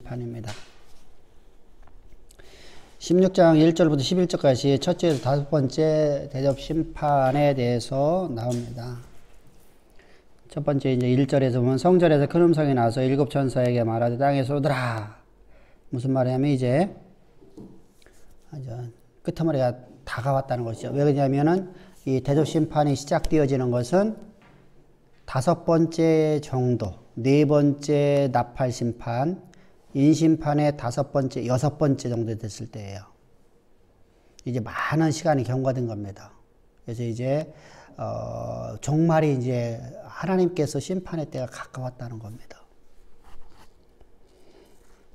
심판입니다. 16장 1절부터 11절까지 첫째에서 다섯 번째 대접 심판에 대해서 나옵니다. 첫 번째 이제 1절에서 보면 성전에서 큰 음성이 나서 일곱 천사에게 말하되 땅에 쏟으라. 무슨 말이냐면 이제 끄트머리가 다가왔다는 것이죠. 왜 그러냐면은 이 대접 심판이 시작되어지는 것은 다섯 번째 정도, 네 번째 나팔 심판, 인심판의 다섯 번째, 여섯 번째 정도 됐을 때예요. 이제 많은 시간이 경과된 겁니다. 그래서 이제 종말이 이제 하나님께서 심판의 때가 가까웠다는 겁니다.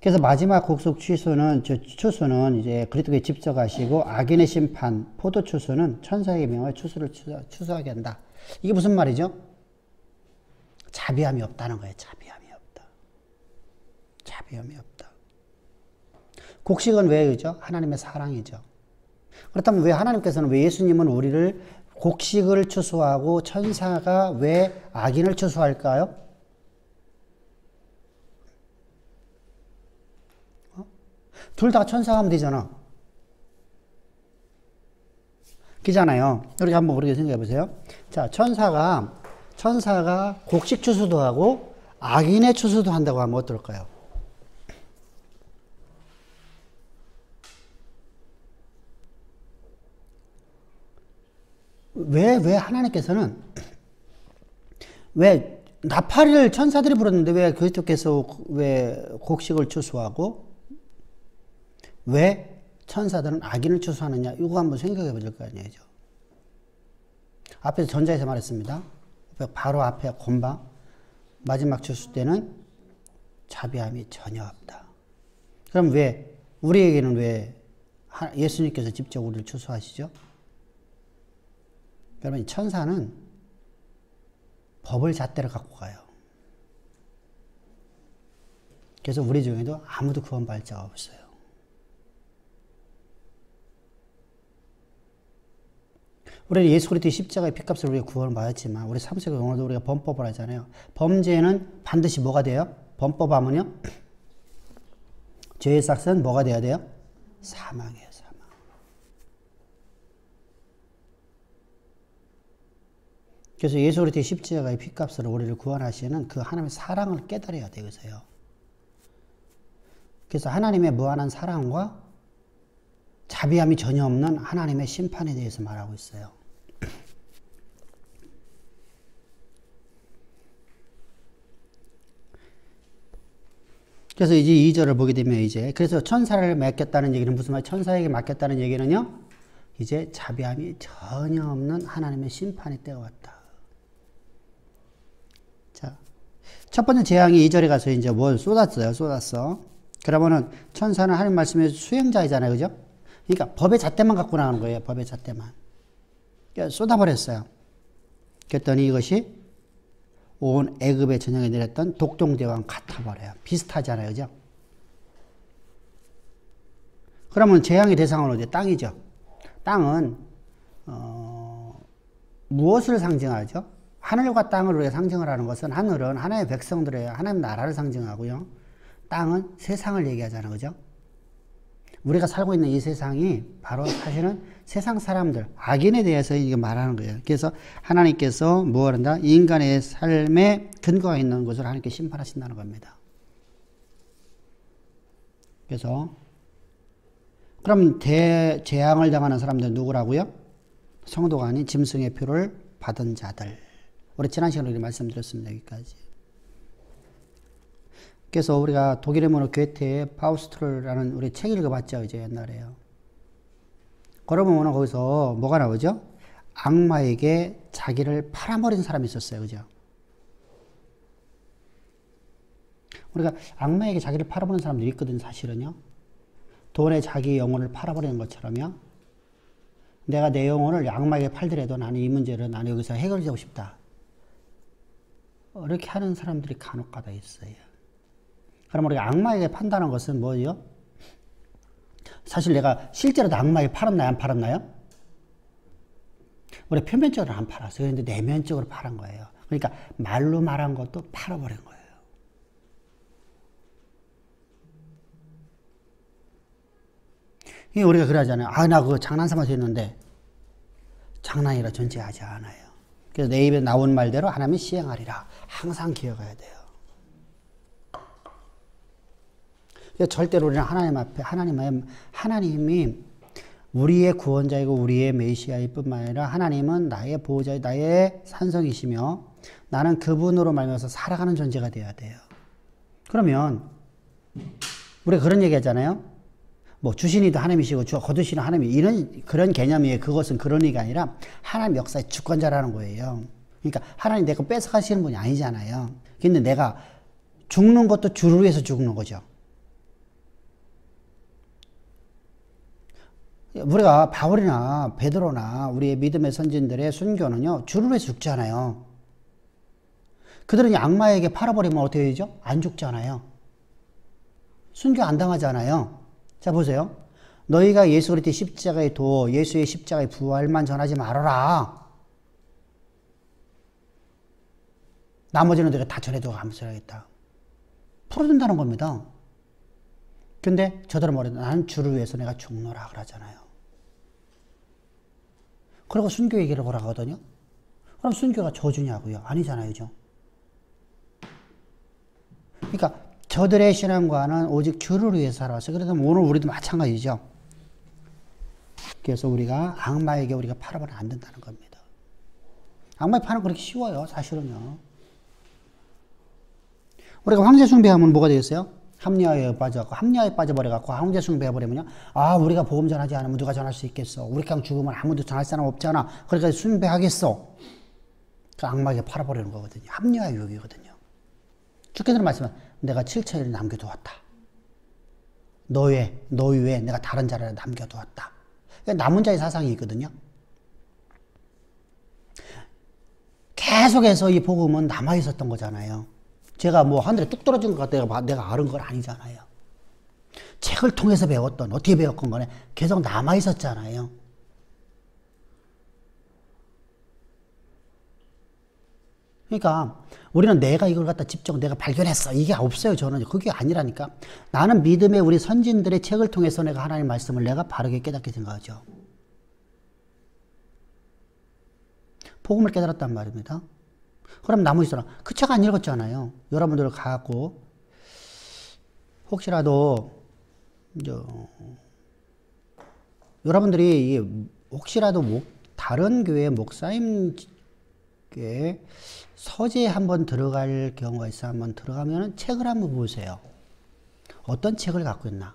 그래서 마지막 국속 추수는 이제 그리스도께 직접 하시고 악인의 심판, 포도 추수는 천사에게 명하여 추수를 추수하게 한다. 이게 무슨 말이죠? 자비함이 없다는 거예요. 자비함이 없다. 자비함이 없다. 곡식은 왜 그죠? 하나님의 사랑이죠. 그렇다면 왜 하나님께서는 왜 예수님은 우리를 곡식을 추수하고 천사가 왜 악인을 추수할까요? 둘 다 천사가 하면 되잖아. 그잖아요. 이렇게 한번 그렇게 생각해 보세요. 자, 천사가 곡식 추수도 하고 악인의 추수도 한다고 하면 어떨까요? 왜 하나님께서는 왜 나팔을 천사들이 불었는데 왜 그리스도께서 왜 곡식을 추수하고 왜 천사들은 악인을 추수하느냐? 이거 한번 생각해 볼 거 아니죠. 앞에서 전자에서 말했습니다. 바로 앞에 곰방 마지막 추수 때는 자비함이 전혀 없다. 그럼 왜 우리에게는 왜 예수님께서 직접 우리를 추수하시죠? 여러분, 천사는 법을 잣대로 갖고 가요. 그래서 우리 중에도 아무도 구원받을 자가 없어요. 우리는 예수 그리스도의 십자가의 피값을 우리가 구원을 받았지만 우리 삶 속에 오늘도 우리가 범법을 하잖아요. 범죄는 반드시 뭐가 돼요? 범법하면요? 죄의 삭은 뭐가 돼야 돼요? 사망이에요. 사망. 그래서 예수 그리스도의 십자가의 피값으로 우리를 구원하시는 그 하나님의 사랑을 깨달아야 되겠어요. 그래서 하나님의 무한한 사랑과 자비함이 전혀 없는 하나님의 심판에 대해서 말하고 있어요. 그래서 이제 2절을 보게 되면 그래서 천사를 맡겼다는 얘기는 무슨 말이에요? 천사에게 맡겼다는 얘기는요, 이제 자비함이 전혀 없는 하나님의 심판의 때가 왔다. 자, 첫 번째 재앙이 2절에 가서 이제 뭘 쏟았어. 그러면은 천사는 하나님 말씀의 수행자이잖아요. 그죠? 그러니까 법의 잣대만 갖고 나가는 거예요. 법의 잣대만. 그러니까 쏟아버렸어요. 그랬더니 이것이 온 애굽의 전역에 내렸던 독동대왕 같아버려요. 비슷하잖아요. 그죠? 그러면 재앙의 대상은 어디에? 땅이죠. 땅은 무엇을 상징하죠? 하늘과 땅을 우리가 상징을 하는 것은 하늘은 하나님의 백성들의 하나님 나라를 상징하고요. 땅은 세상을 얘기하잖아요. 그죠? 우리가 살고 있는 이 세상이 바로 사실은 세상 사람들, 악인에 대해서 이게 말하는 거예요. 그래서 하나님께서 뭘 한다? 인간의 삶에 근거가 있는 것을 하나님께 심판하신다는 겁니다. 그래서 그럼 대재앙을 당하는 사람들은 누구라고요? 성도가 아닌 짐승의 표를 받은 자들. 우리 지난 시간에 말씀드렸습니다. 여기까지. 그래서 우리가 독일의 문호 괴테의 파우스트라는 우리 책 읽어봤죠, 이제 옛날에요. 그러면 거기서 뭐가 나오죠? 악마에게 자기를 팔아버린 사람이 있었어요, 그죠? 우리가 악마에게 자기를 팔아버린 사람들이 있거든요, 사실은요. 돈에 자기 영혼을 팔아버리는 것처럼요. 내가 내 영혼을 악마에게 팔더라도 나는 이 문제를 나는 여기서 해결하고 싶다. 이렇게 하는 사람들이 간혹가다 있어요. 그럼 우리가 악마에게 판다는 것은 뭐예요? 사실 내가 실제로도 악마에게 팔았나요? 안 팔았나요? 우리 표면적으로 안 팔았어요. 그런데 내면적으로 팔은 거예요. 그러니까 말로 말한 것도 팔아버린 거예요. 이 우리가 그러잖아요. 아, 나 그거 장난삼아서 했는데 장난이라 존재하지 않아요. 그래서 내 입에 나온 말대로 하나님이 시행하리라. 항상 기억해야 돼요. 절대로 우리는 하나님 앞에 하나님이 우리의 구원자이고 우리의 메시아일 뿐만 아니라 하나님은 나의 보호자, 나의 산성이시며 나는 그분으로 말미암아서 살아가는 존재가 되어야 돼요. 그러면 우리가 그런 얘기 하잖아요. 뭐 주신이도 하나님이시고 거두시는 하나님이 이런 그런 개념이에요. 그것은 그런 얘기가 아니라 하나님 역사의 주권자라는 거예요. 그러니까 하나님 내 거 뺏어가시는 분이 아니잖아요. 근데 내가 죽는 것도 주를 위해서 죽는 거죠. 우리가 바울이나 베드로나 우리의 믿음의 선진들의 순교는요, 주를 위해서 죽잖아요. 그들은 악마에게 팔아버리면 어떻게 되죠? 안 죽잖아요. 순교 안 당하잖아요. 자, 보세요. 너희가 예수 그리스도의 십자가의 예수의 십자가의 부활만 전하지 말아라. 나머지는 너희가 다 전해도 감사하겠다. 풀어준다는 겁니다. 근데 저들은 뭐래요? 나는 주를 위해서 내가 죽노라 그러잖아요. 그리고 순교 얘기를 보라 하거든요. 그럼 순교가 저주냐고요? 아니잖아요. 그죠? 그러니까 저들의 신앙과는 오직 주를 위해서 살아왔어요. 그래서 오늘 우리도 마찬가지죠. 그래서 우리가 악마에게 우리가 팔아버리면 안 된다는 겁니다. 악마에 파는 거 그렇게 쉬워요. 사실은요. 우리가 황제 숭배하면 뭐가 되겠어요? 합리화에 빠져갖고, 합리화에 빠져버려갖고, 황제 숭배해버리면요. 아, 우리가 복음 전하지 않으면 누가 전할 수 있겠어. 우리 그냥 죽으면 아무도 전할 사람 없잖아. 그러니까 숭배하겠어. 그 악마에게 팔아버리는 거거든요. 합리화 유혹이거든요. 주께서는 말씀은 내가 7천일을 남겨두었다. 너 외에 내가 다른 자를 남겨두었다. 그러니까 남은 자의 사상이 있거든요. 계속해서 이 복음은 남아있었던 거잖아요. 제가 뭐 하늘에 뚝 떨어진 것 같아 내가 아는 건 아니잖아요. 책을 통해서 배웠던, 어떻게 배웠건 간에 계속 남아있었잖아요. 그러니까 우리는 내가 이걸 갖다 직접 내가 발견했어. 이게 없어요. 저는 그게 아니라니까. 나는 믿음의 우리 선진들의 책을 통해서 내가 하나님의 말씀을 내가 바르게 깨닫게 된 거죠. 복음을 깨달았단 말입니다. 그럼 나무 있어라. 그 책 안 읽었잖아요. 여러분들 갖고 혹시라도 여러분들이 혹시라도 다른 교회 목사님께 서재에 한번 들어갈 경우가 있어 한번 들어가면 책을 한번 보세요. 어떤 책을 갖고 있나?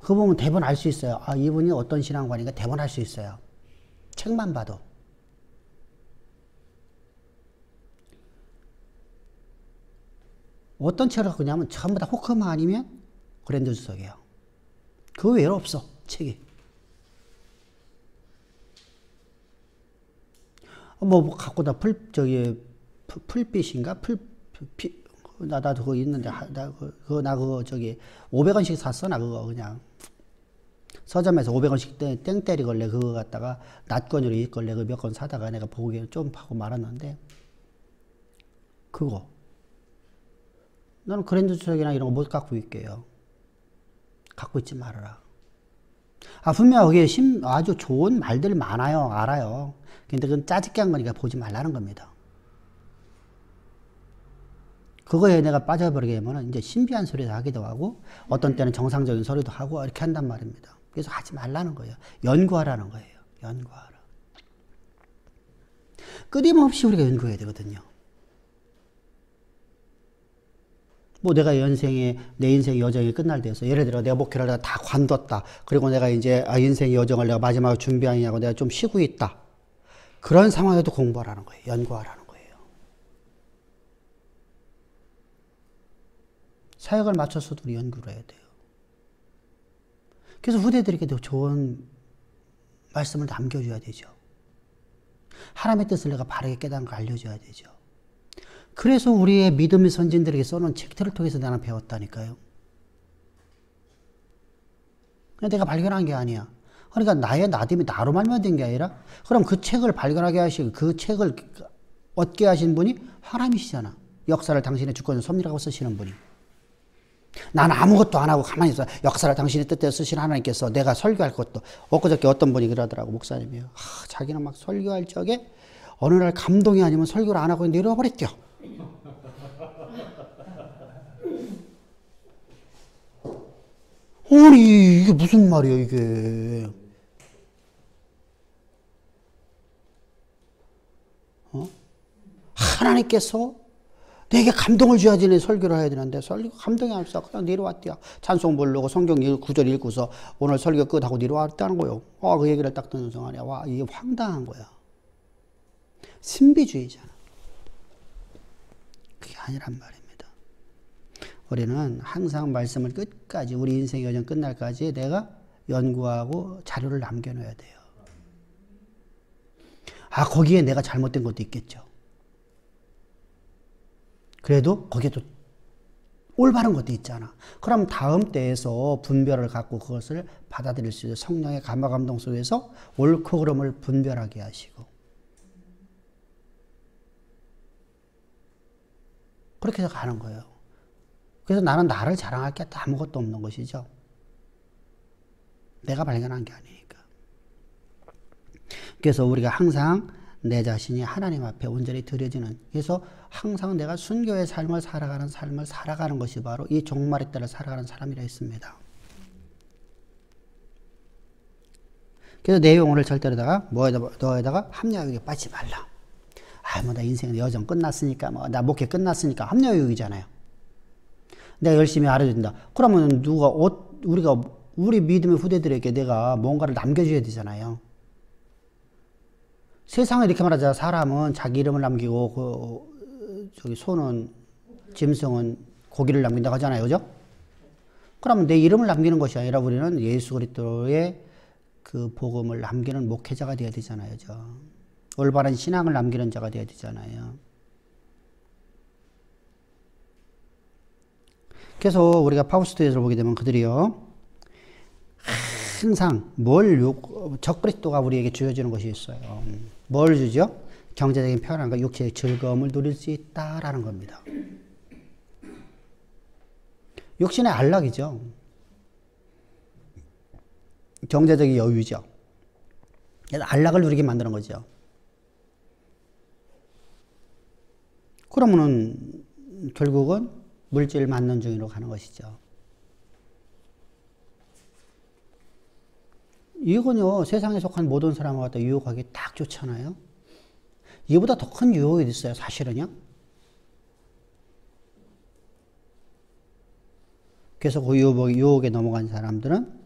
그거 보면 대본 알 수 있어요. 아, 이분이 어떤 신앙관인가 대본 알 수 있어요. 책만 봐도. 어떤 책을 갖고 있냐면 전부 다 호크만 아니면 그랜드 주석이에요. 그 외로 없어, 책이. 뭐 갖고 다 풀빛인가? 나도 그거 있는데, 나 그거 500원씩 샀어, 나 그거 그냥. 서점에서 500원씩 땡 때리걸래 그거 갖다가 낫건으로 있걸래 그 몇 건 사다가 내가 보기에 좀 하고 말았는데 그거 나는 그랜드 주석이나 이런 거 못 갖고 있게요. 갖고 있지 말아라. 아, 분명 거기에 아주 좋은 말들 많아요. 알아요. 근데 그건 짜집게 한 거니까 보지 말라는 겁니다. 그거에 내가 빠져버리게 되면 이제 신비한 소리도 하기도 하고 어떤 때는 정상적인 소리도 하고 이렇게 한단 말입니다. 그래서 하지 말라는 거예요. 연구하라는 거예요. 연구하라. 끊임없이 우리가 연구해야 되거든요. 뭐 내가 내 인생의 여정이 끝날 때였어. 예를 들어 내가 목회를 다 관뒀다. 그리고 내가 이제 인생의 여정을 내가 마지막으로 준비하냐고 내가 좀 쉬고 있다. 그런 상황에도 공부하라는 거예요. 연구하라는 거예요. 사역을 마쳐서도 우리 연구를 해야 돼요. 그래서 후대들에게도 좋은 말씀을 남겨줘야 되죠. 하나님의 뜻을 내가 바르게 깨닫는 걸 알려줘야 되죠. 그래서 우리의 믿음의 선진들에게 써놓은 책들을 통해서 나는 배웠다니까요. 그냥 내가 발견한 게 아니야. 그러니까 나의 나됨이 나로 말미암아 된 게 아니라 그럼 그 책을 발견하게 하시고 그 책을 얻게 하신 분이 하나님이시잖아. 역사를 당신의 주권에 섭리라고 쓰시는 분이. 난 아무것도 안 하고 가만히 있어. 역사를 당신의 뜻대로 쓰신 하나님께서 내가 설교할 것도. 엊그저께 어떤 분이 그러더라고, 목사님이. 자기는 막 설교할 적에 어느 날 감동이 아니면 설교를 안 하고 내려와 버렸대요. 아니, 이게 무슨 말이야, 이게. 하나님께서 내게 감동을 줘야지 내 설교를 해야 되는데 설교 감동이 안 없어. 그냥 내려왔대요. 찬송 부르고 성경 구절 읽고서 오늘 설교 끝하고 내려왔다는 거예요. 그 얘기를 딱 듣는 순간에 와, 이게 황당한 거야. 신비주의잖아. 그게 아니란 말입니다. 우리는 항상 말씀을 끝까지 우리 인생의 여정 끝날까지 내가 연구하고 자료를 남겨놔야 돼요. 거기에 내가 잘못된 것도 있겠죠. 그래도 거기에도 올바른 것도 있잖아. 그럼 다음 때에서 분별을 갖고 그것을 받아들일 수 있어요. 성령의 감화 감동 속에서 옳고 그름을 분별하게 하시고. 그렇게 해서 가는 거예요. 그래서 나는 나를 자랑할 게 아무것도 없는 것이죠. 내가 발견한 게 아니니까. 그래서 우리가 항상 내 자신이 하나님 앞에 온전히 드려지는, 그래서 항상 내가 순교의 삶을 살아가는 것이 바로 이 종말의 때를 살아가는 사람이라 했습니다. 그래서 내용을 절대로다가 너에다가 합리화유익에 빠지지 말라. 나 인생의 여정 끝났으니까, 나 목회 끝났으니까 합리화유익이잖아요. 내가 열심히 알아준다. 그러면 우리 믿음의 후대들에게 내가 뭔가를 남겨줘야 되잖아요. 세상에 이렇게 말하자. 사람은 자기 이름을 남기고 소는 짐승은 고기를 남긴다고 하잖아요. 그죠? 그러면 내 이름을 남기는 것이 아니라 우리는 예수 그리스도의 그 복음을 남기는 목회자가 되어야 되잖아요. 그죠? 올바른 신앙을 남기는 자가 되어야 되잖아요. 그래서 우리가 파우스트에서 보게 되면 그들이요, 항상 적그리스도가 우리에게 주어지는 것이 있어요. 뭘 주죠? 경제적인 편안과 육체의 즐거움을 누릴 수 있다라는 겁니다. 육신의 안락이죠. 경제적인 여유죠. 안락을 누리게 만드는 거죠. 그러면은 결국은 물질 만능 중으로 가는 것이죠. 이건요, 세상에 속한 모든 사람을 갖다 유혹하기 딱 좋잖아요. 이보다 더 큰 유혹이 있어요, 사실은요. 그래서 그 유혹에 넘어간 사람들은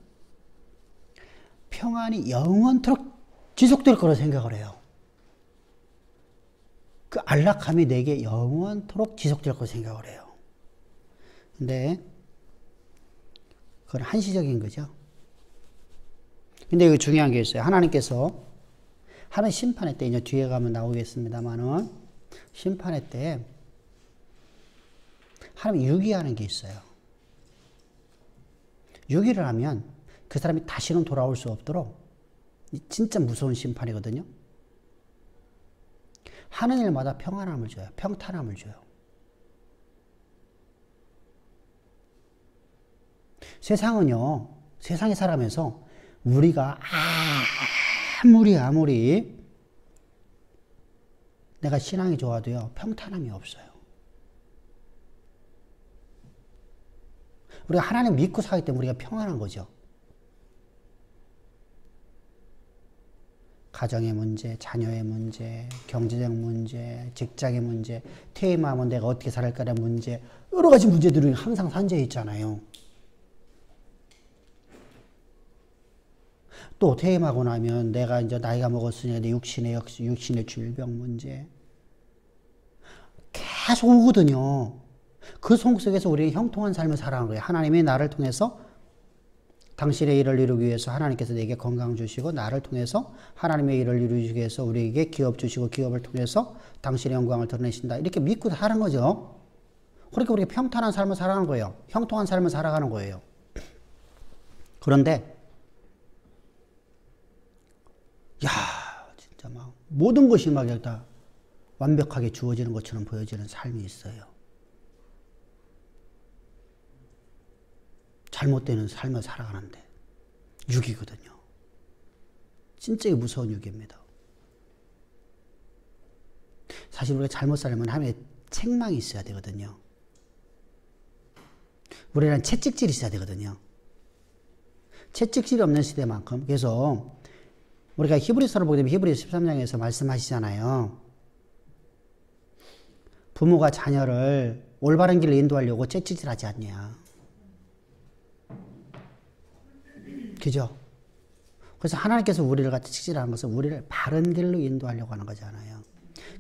평안이 영원토록 지속될 거라 생각을 해요. 그 안락함이 내게 영원토록 지속될 거라 생각을 해요. 근데 그건 한시적인 거죠. 근데 여기 중요한 게 있어요. 하나님께서 하는 심판의 때, 이제 뒤에 가면 나오겠습니다만은, 심판의 때 하나님이 유기하는 게 있어요. 유기를 하면 그 사람이 다시는 돌아올 수 없도록, 진짜 무서운 심판이거든요. 하는 일마다 평안함을 줘요. 평탄함을 줘요. 세상은요, 세상에 살아면서 우리가 아무리 내가 신앙이 좋아도요, 평탄함이 없어요. 우리가 하나님 믿고 살기 때문에 우리가 평안한 거죠. 가정의 문제, 자녀의 문제, 경제적 문제, 직장의 문제, 퇴임하면 내가 어떻게 살까라는 문제, 여러 가지 문제들이 항상 산재해 있잖아요. 또 퇴임하고 나면 내가 이제 나이가 먹었으니 내 육신의 질병 문제 계속 오거든요. 그 속에서 우리는 형통한 삶을 살아가는 거예요. 하나님이 나를 통해서 당신의 일을 이루기 위해서 하나님께서 내게 건강 주시고, 나를 통해서 하나님의 일을 이루기 위해서 우리에게 기업 주시고, 기업을 통해서 당신의 영광을 드러내신다. 이렇게 믿고 사는 거죠. 그러니까 우리가 평탄한 삶을 살아가는 거예요. 형통한 삶을 살아가는 거예요. 그런데 진짜 막 모든 것이 막 다 완벽하게 주어지는 것처럼 보여지는 삶이 있어요. 잘못되는 삶을 살아가는데 육이거든요. 진짜 무서운 육입니다. 사실 우리가 잘못 살면 하나님의 책망이 있어야 되거든요. 우리는 채찍질이 있어야 되거든요. 채찍질이 없는 시대만큼. 그래서 우리가 히브리서를 보게 되면 히브리서 13장에서 말씀하시잖아요. 부모가 자녀를 올바른 길로 인도하려고 채찍질하지 않냐. 그죠? 그래서 하나님께서 우리를 같이 채찍질하는 것은 우리를 바른 길로 인도하려고 하는 거잖아요.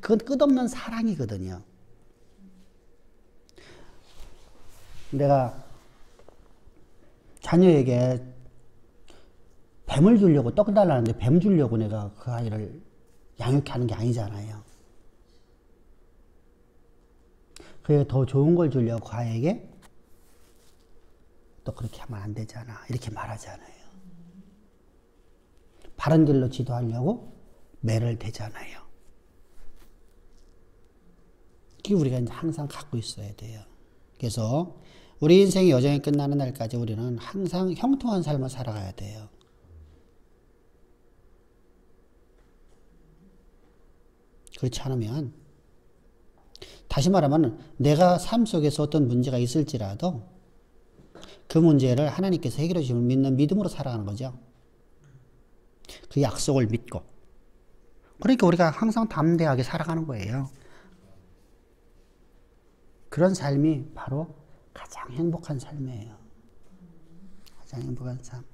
그건 끝없는 사랑이거든요. 내가 자녀에게 뱀을 주려고 떡 달라는데 뱀 주려고 내가 그 아이를 양육해 하는 게 아니잖아요. 그게 더 좋은 걸 주려고 그 아이에게 또 그렇게 하면 안 되잖아. 이렇게 말하잖아요. 바른 길로 지도하려고 매를 대잖아요. 그게 우리가 이제 항상 갖고 있어야 돼요. 그래서 우리 인생의 여정이 끝나는 날까지 우리는 항상 형통한 삶을 살아가야 돼요. 그렇지 않으면 다시 말하면 내가 삶 속에서 어떤 문제가 있을지라도 그 문제를 하나님께서 해결해 주심을 믿는 믿음으로 살아가는 거죠. 그 약속을 믿고. 그러니까 우리가 항상 담대하게 살아가는 거예요. 그런 삶이 바로 가장 행복한 삶이에요. 가장 행복한 삶.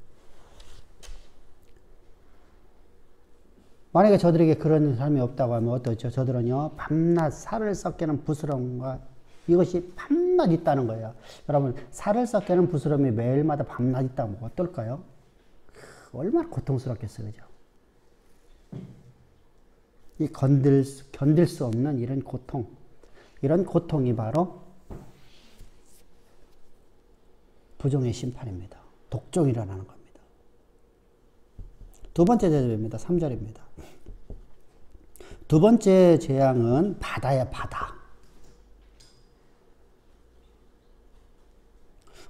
만약에 저들에게 그런 삶이 없다고 하면 어떠죠? 저들은요, 밤낮 살을 썩게는 부스러움과 이것이 밤낮 있다는 거예요. 여러분, 살을 썩게는 부스러움이 매일마다 밤낮 있다면 어떨까요? 얼마나 고통스럽겠어요, 그죠? 이 견딜 수 없는 이런 고통. 이런 고통이 바로 부정의 심판입니다. 독종이 일어나는 겁니다. 두 번째 대접입니다. 3절입니다. 두 번째 재앙은 바다야, 바다.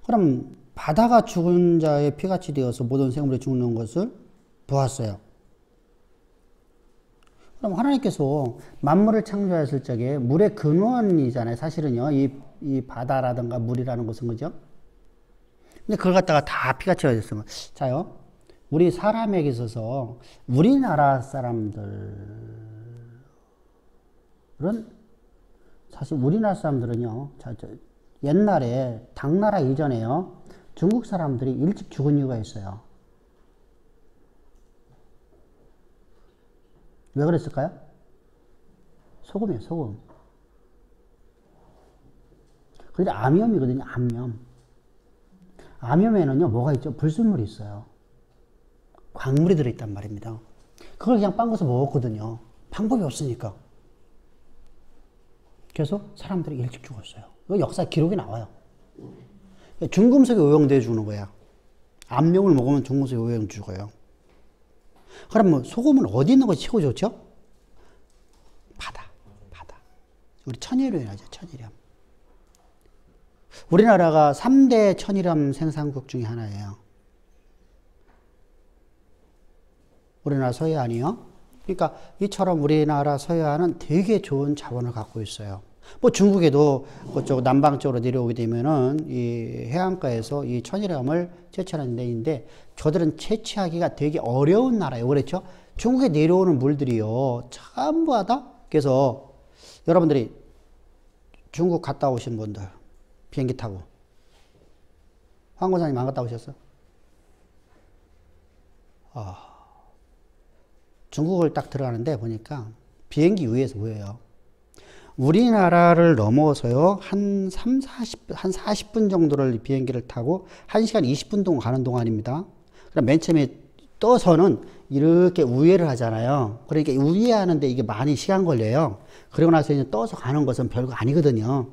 그럼 바다가 죽은 자의 피같이 되어서 모든 생물이 죽는 것을 보았어요. 그럼 하나님께서 만물을 창조하셨을 적에 물의 근원이잖아요. 사실은요, 이 바다라든가 물이라는 것은, 그죠? 근데 그걸 갖다가 다 피같이 되었어요. 자요, 우리 사람에게 있어서 우리나라 사람들은, 사실 우리나라 사람들은요, 옛날에 당나라 이전에요, 중국 사람들이 일찍 죽은 이유가 있어요. 왜 그랬을까요? 소금이에요, 소금. 그게 암염이거든요, 암염. 암염에는요, 뭐가 있죠? 불순물이 있어요. 광물이 들어있단 말입니다. 그걸 그냥 빵 거서 먹었거든요. 방법이 없으니까. 그래서 사람들이 일찍 죽었어요. 이거 역사 기록이 나와요. 중금속이 오염되어 죽는 거야. 암염을 먹으면 중금속이 오염 죽어요. 그럼 뭐 소금은 어디 있는 것이 최고 좋죠? 바다. 우리 천일염이라죠, 천일염. 우리나라가 3대 천일염 생산국 중에 하나예요. 우리나라 서해안이요. 그러니까 이처럼 우리나라 서해안은 되게 좋은 자원을 갖고 있어요. 뭐 중국에도 그쪽 남방 쪽으로 내려오게 되면은 이 해안가에서 이 천일염을 채취하는 데인데 저들은 채취하기가 되게 어려운 나라예요. 그렇죠? 중국에 내려오는 물들이요, 전부 다. 그래서 여러분들이 중국 갔다 오신 분들 비행기 타고 황 권사님 안 갔다 오셨어요? 중국을 딱 들어가는데 보니까 비행기 위에서 보여요. 우리나라를 넘어서요, 한 40분 정도를 비행기를 타고 1시간 20분 동안 가는 동안입니다. 그럼 맨 처음에 떠서는 이렇게 우회를 하잖아요. 그러니까 우회하는데 이게 많이 시간 걸려요. 그러고 나서 이제 떠서 가는 것은 별거 아니거든요.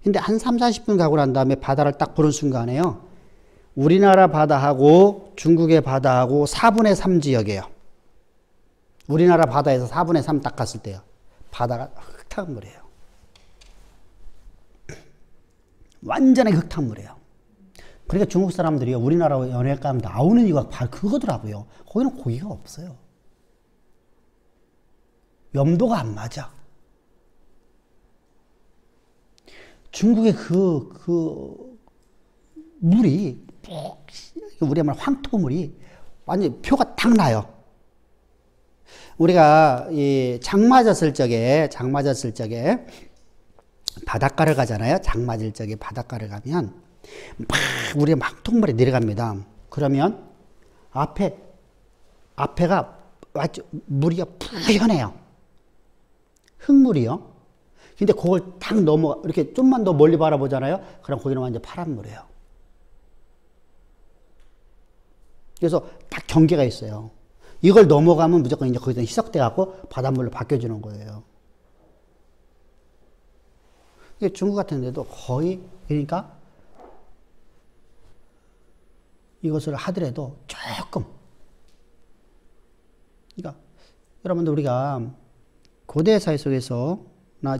근데 한 40분 가고 난 다음에 바다를 딱 보는 순간에요, 우리나라 바다하고 중국의 바다하고 4분의 3 지역이에요. 우리나라 바다에서 4분의 3 딱 갔을 때요, 바다가 흙탕물이에요. 완전히 흙탕물이에요. 그러니까 중국 사람들이 우리나라 연예가 나오는 이유가 바로 그거더라고요. 거기는 고기가 없어요. 염도가 안 맞아. 중국의 물이, 우리 말 황토물이 완전 표가 딱 나요. 우리가 장 맞았을 적에 바닷가를 가잖아요. 장 맞을 적에 바닷가를 가면 우리가 막 통물에 내려갑니다. 그러면 앞에가 물이 푸연해요. 흙물이요. 근데 그걸 딱 이렇게 좀만 더 멀리 바라보잖아요. 그럼 거기는 완전 파란 물이에요. 그래서 딱 경계가 있어요. 이걸 넘어가면 무조건 이제 거기서 희석돼 갖고 바닷물로 바뀌어주는 거예요. 중국 같은 데도 거의, 그러니까 이것을 하더라도 조금, 그러니까 여러분들 우리가 고대 사회 속에서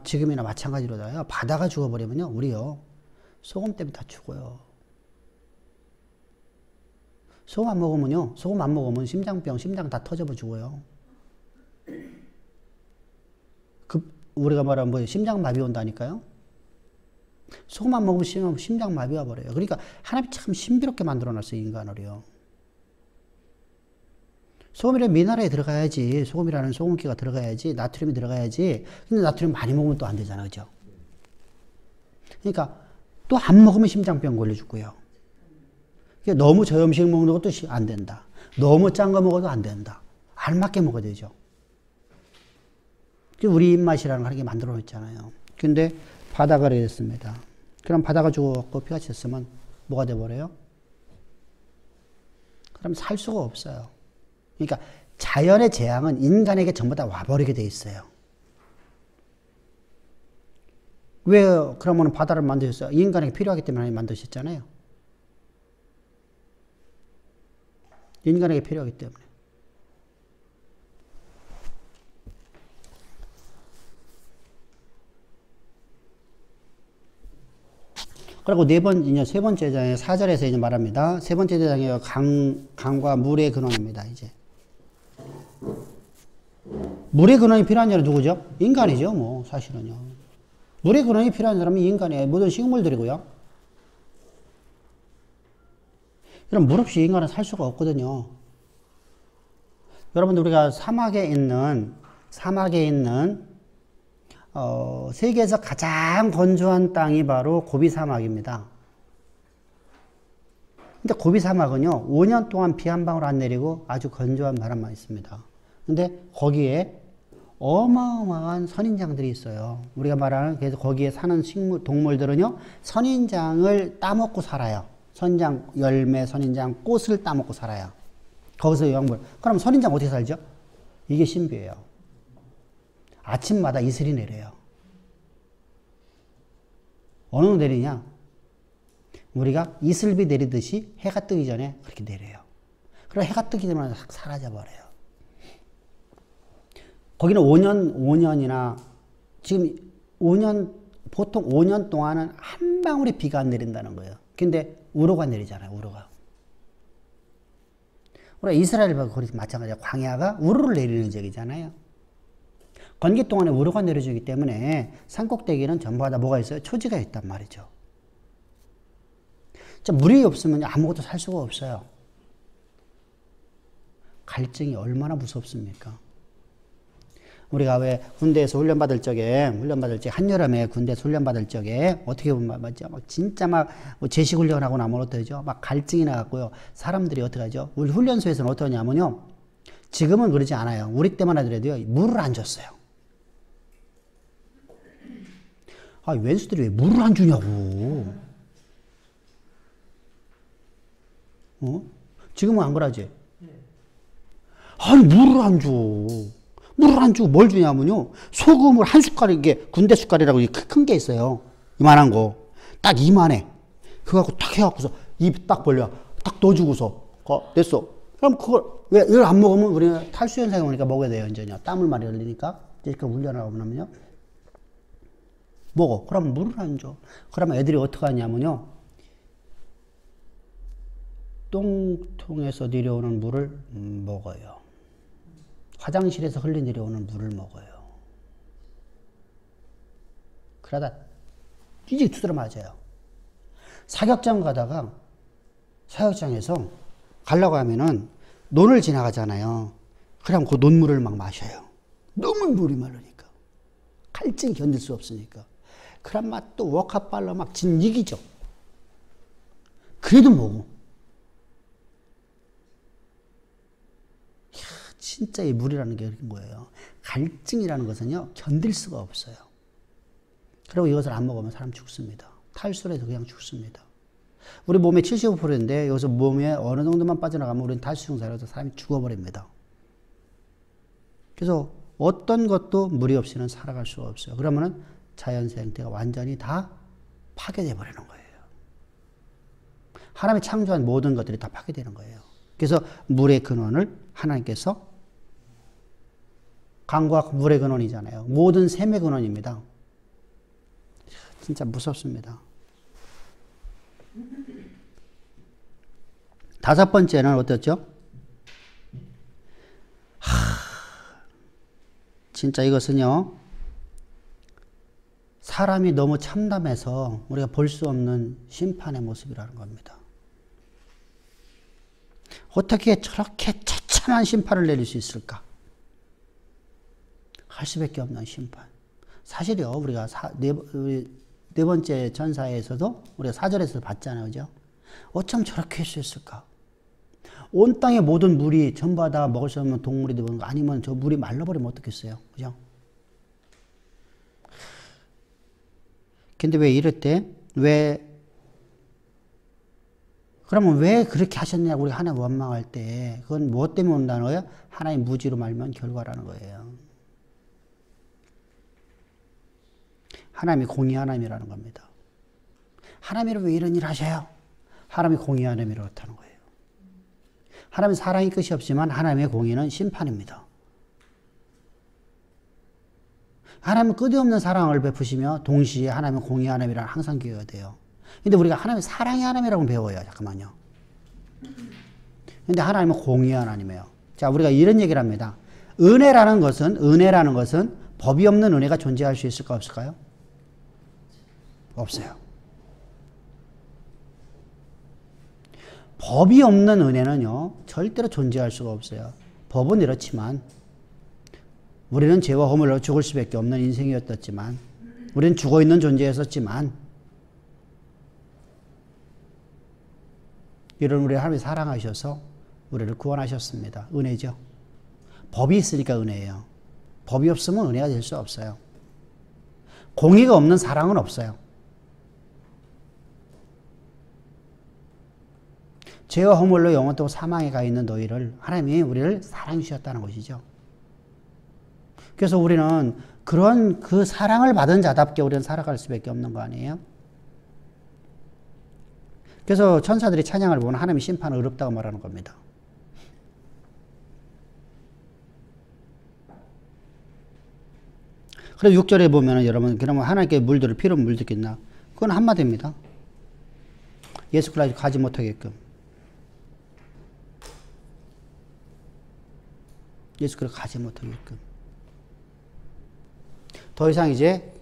지금이나 마찬가지로다요. 바다가 죽어버리면요, 우리요 소금 때문에 다 죽어요. 소금 안 먹으면 심장 다 터져버 죽어요. 우리가 말하면 뭐예요? 심장마비 온다니까요. 소금 안 먹으면 심장마비 와버려요. 그러니까 하나님이 참 신비롭게 만들어놨어요, 인간을요. 소금이라는 미네랄이 들어가야지, 소금이라는 소금기가 들어가야지, 나트륨이 들어가야지. 근데 나트륨 많이 먹으면 또 안 되잖아, 그죠? 그러니까 또 안 먹으면 심장병 걸려 죽고요. 너무 저염식 먹는 것도 안 된다. 너무 짠 거 먹어도 안 된다. 알맞게 먹어야 되죠. 우리 입맛이라는 게 만들어 놓잖아요. 근데 바다가 그랬습니다. 그럼 바다가 죽어갖고 피가 쳤으면 뭐가 돼버려요? 그럼 살 수가 없어요. 그러니까 자연의 재앙은 인간에게 전부 다 와버리게 돼 있어요. 왜 그러면 바다를 만드셨어요? 인간에게 필요하기 때문에 만드셨잖아요. 인간에게 필요하기 때문에. 그리고 세 번째 장에 4절에서 이제 말합니다. 세 번째 장에 강과 물의 근원입니다, 이제. 물의 근원이 필요한 자는 누구죠? 인간이죠, 뭐, 사실은요. 물의 근원이 필요한 사람은 인간이에요. 모든 식물들이고요. 그럼 물 없이 인간은 살 수가 없거든요. 여러분들, 우리가 사막에 있는 세계에서 가장 건조한 땅이 바로 고비 사막입니다. 근데 고비 사막은요, 5년 동안 비 한 방울 안 내리고 아주 건조한 바람만 있습니다. 근데 거기에 어마어마한 선인장들이 있어요. 우리가 말하는, 그래서 거기에 사는 동물들은요, 선인장을 따먹고 살아요. 선인장 열매, 선인장 꽃을 따먹고 살아요. 거기서 영양분. 그럼 선인장 어떻게 살죠? 이게 신비예요. 아침마다 이슬이 내려요. 어느 정도 내리냐? 우리가 이슬비 내리듯이 해가 뜨기 전에 그렇게 내려요. 그리고 해가 뜨기 전에 사라져버려요. 거기는 5년이나, 지금 보통 5년 동안은 한 방울의 비가 안 내린다는 거예요. 근데 우로가 내리잖아요, 우로가. 우리가 이스라엘과 거기 마찬가지야. 광야가 우로를 내리는 지역이잖아요. 건기 동안에 우로가 내려주기 때문에 산꼭대기는 전부 다 뭐가 있어요? 초지가 있단 말이죠. 물이 없으면 아무것도 살 수가 없어요. 갈증이 얼마나 무섭습니까? 우리가 왜 군대에서 훈련받을 적에 한여름에 군대에서 훈련받을 적에 어떻게 보면 진짜 제식훈련하고 나면 어떠죠? 막 갈증이 나갖고요. 사람들이 어떻게 하죠? 우리 훈련소에서는 어떻게 하냐면요. 지금은 그러지 않아요. 우리 때만 하더라도요. 물을 안 줬어요. 아, 왼수들이 왜 물을 안 주냐고. 지금은 안 그러지? 아니, 물을 안 줘. 물을 안 주고 뭘 주냐면요. 소금을 한 숟갈, 이게 군대 숟갈이라고 큰 게 있어요. 이만한 거. 딱 이만해. 그거 갖고 딱 해갖고서 입 딱 벌려. 딱 넣어주고서. 됐어. 그럼 왜 이걸 안 먹으면 우리는 탈수 현상이 오니까 먹어야 돼요, 이제요. 땀을 많이 흘리니까. 이렇게 훈련하고 나면요. 먹어. 그럼 물을 안 줘. 그러면 애들이 어떻게 하냐면요. 똥통에서 내려오는 물을 먹어요. 화장실에서 흘리 내려오는 물을 먹어요. 그러다 뒤지게 두드려 맞아요. 사격장 가다가 사격장에서 가려고 하면은 논을 지나가잖아요. 그럼 그 논물을 막 마셔요. 너무 물이 마르니까. 갈증 견딜 수 없으니까. 그런 맛 또 워카빨로 막 진이기죠. 그래도 먹어. 진짜 이 물이라는 게 그런 거예요. 갈증이라는 것은요, 견딜 수가 없어요. 그리고 이것을 안 먹으면 사람 죽습니다. 탈수해서 그냥 죽습니다. 우리 몸의 75%인데 여기서 몸에 어느 정도만 빠져나가면 우리는 탈수 증세라서 사람이 죽어버립니다. 그래서 어떤 것도 물이 없이는 살아갈 수가 없어요. 그러면은 자연 생태가 완전히 다 파괴돼 버리는 거예요. 하나님이 창조한 모든 것들이 다 파괴되는 거예요. 그래서 물의 근원을 하나님께서, 강과 물의 근원이잖아요. 모든 샘의 근원입니다. 진짜 무섭습니다. 다섯 번째는 어떻죠? 진짜 이것은요, 사람이 너무 참담해서 우리가 볼 수 없는 심판의 모습이라는 겁니다. 어떻게 저렇게 처참한 심판을 내릴 수 있을까? 할 수밖에 없는 심판. 사실이요, 우리가 네 번째 전사에서도 우리가 4절에서 봤잖아요. 그죠? 어쩜 저렇게 할 수 있을까? 온 땅의 모든 물이 전부 다 먹을 수 없는 동물이 되는 거 아니면 저 물이 말라버리면 어떻겠어요? 그죠? 근데 왜 이럴 그러면 왜 그렇게 하셨냐고 우리 하나님 원망할 때, 그건 무엇 때문에 온다는 거예요? 하나님 무지로 말면 결과라는 거예요. 하나님이 공의 하나님이라는 겁니다. 하나님이 왜 이런 일 하셔요? 하나님이 공의 하나님이라고 그렇다는 거예요. 하나님은 사랑이 끝이 없지만 하나님의 공의는 심판입니다. 하나님은 끝없는 사랑을 베푸시며 동시에 하나님은 공의 하나님이라는 항상 기억해야 돼요. 근데 우리가 하나님의 사랑의 하나님이라고 배워요. 잠깐만요. 근데 하나님은 공의 하나님이에요. 자, 우리가 이런 얘기를 합니다. 은혜라는 것은 법이 없는 은혜가 존재할 수 있을까 없을까요? 없어요. 법이 없는 은혜는요, 절대로 존재할 수가 없어요. 법은 이렇지만, 우리는 죄와 허물로 죽을 수밖에 없는 인생이었지만, 우리는 죽어있는 존재였었지만, 이런 우리 하나님이 사랑하셔서 우리를 구원하셨습니다. 은혜죠. 법이 있으니까 은혜예요. 법이 없으면 은혜가 될 수 없어요. 공의가 없는 사랑은 없어요. 죄와 허물로 영원토록 사망에 가 있는 너희를 하나님이 우리를 사랑해 주셨다는 것이죠. 그래서 우리는 그런 그 사랑을 받은 자답게 우리는 살아갈 수밖에 없는 거 아니에요? 그래서 천사들이 찬양을 보면 하나님의 심판은 어렵다고 말하는 겁니다. 그래서 6절에 보면은 여러분, 그러면 하나님께 물들을 피로 물들겠나? 그건 한마디입니다. 예수 그리스도 가지 못하게끔. 예수 그리스도 가지 못하게끔. 더 이상 이제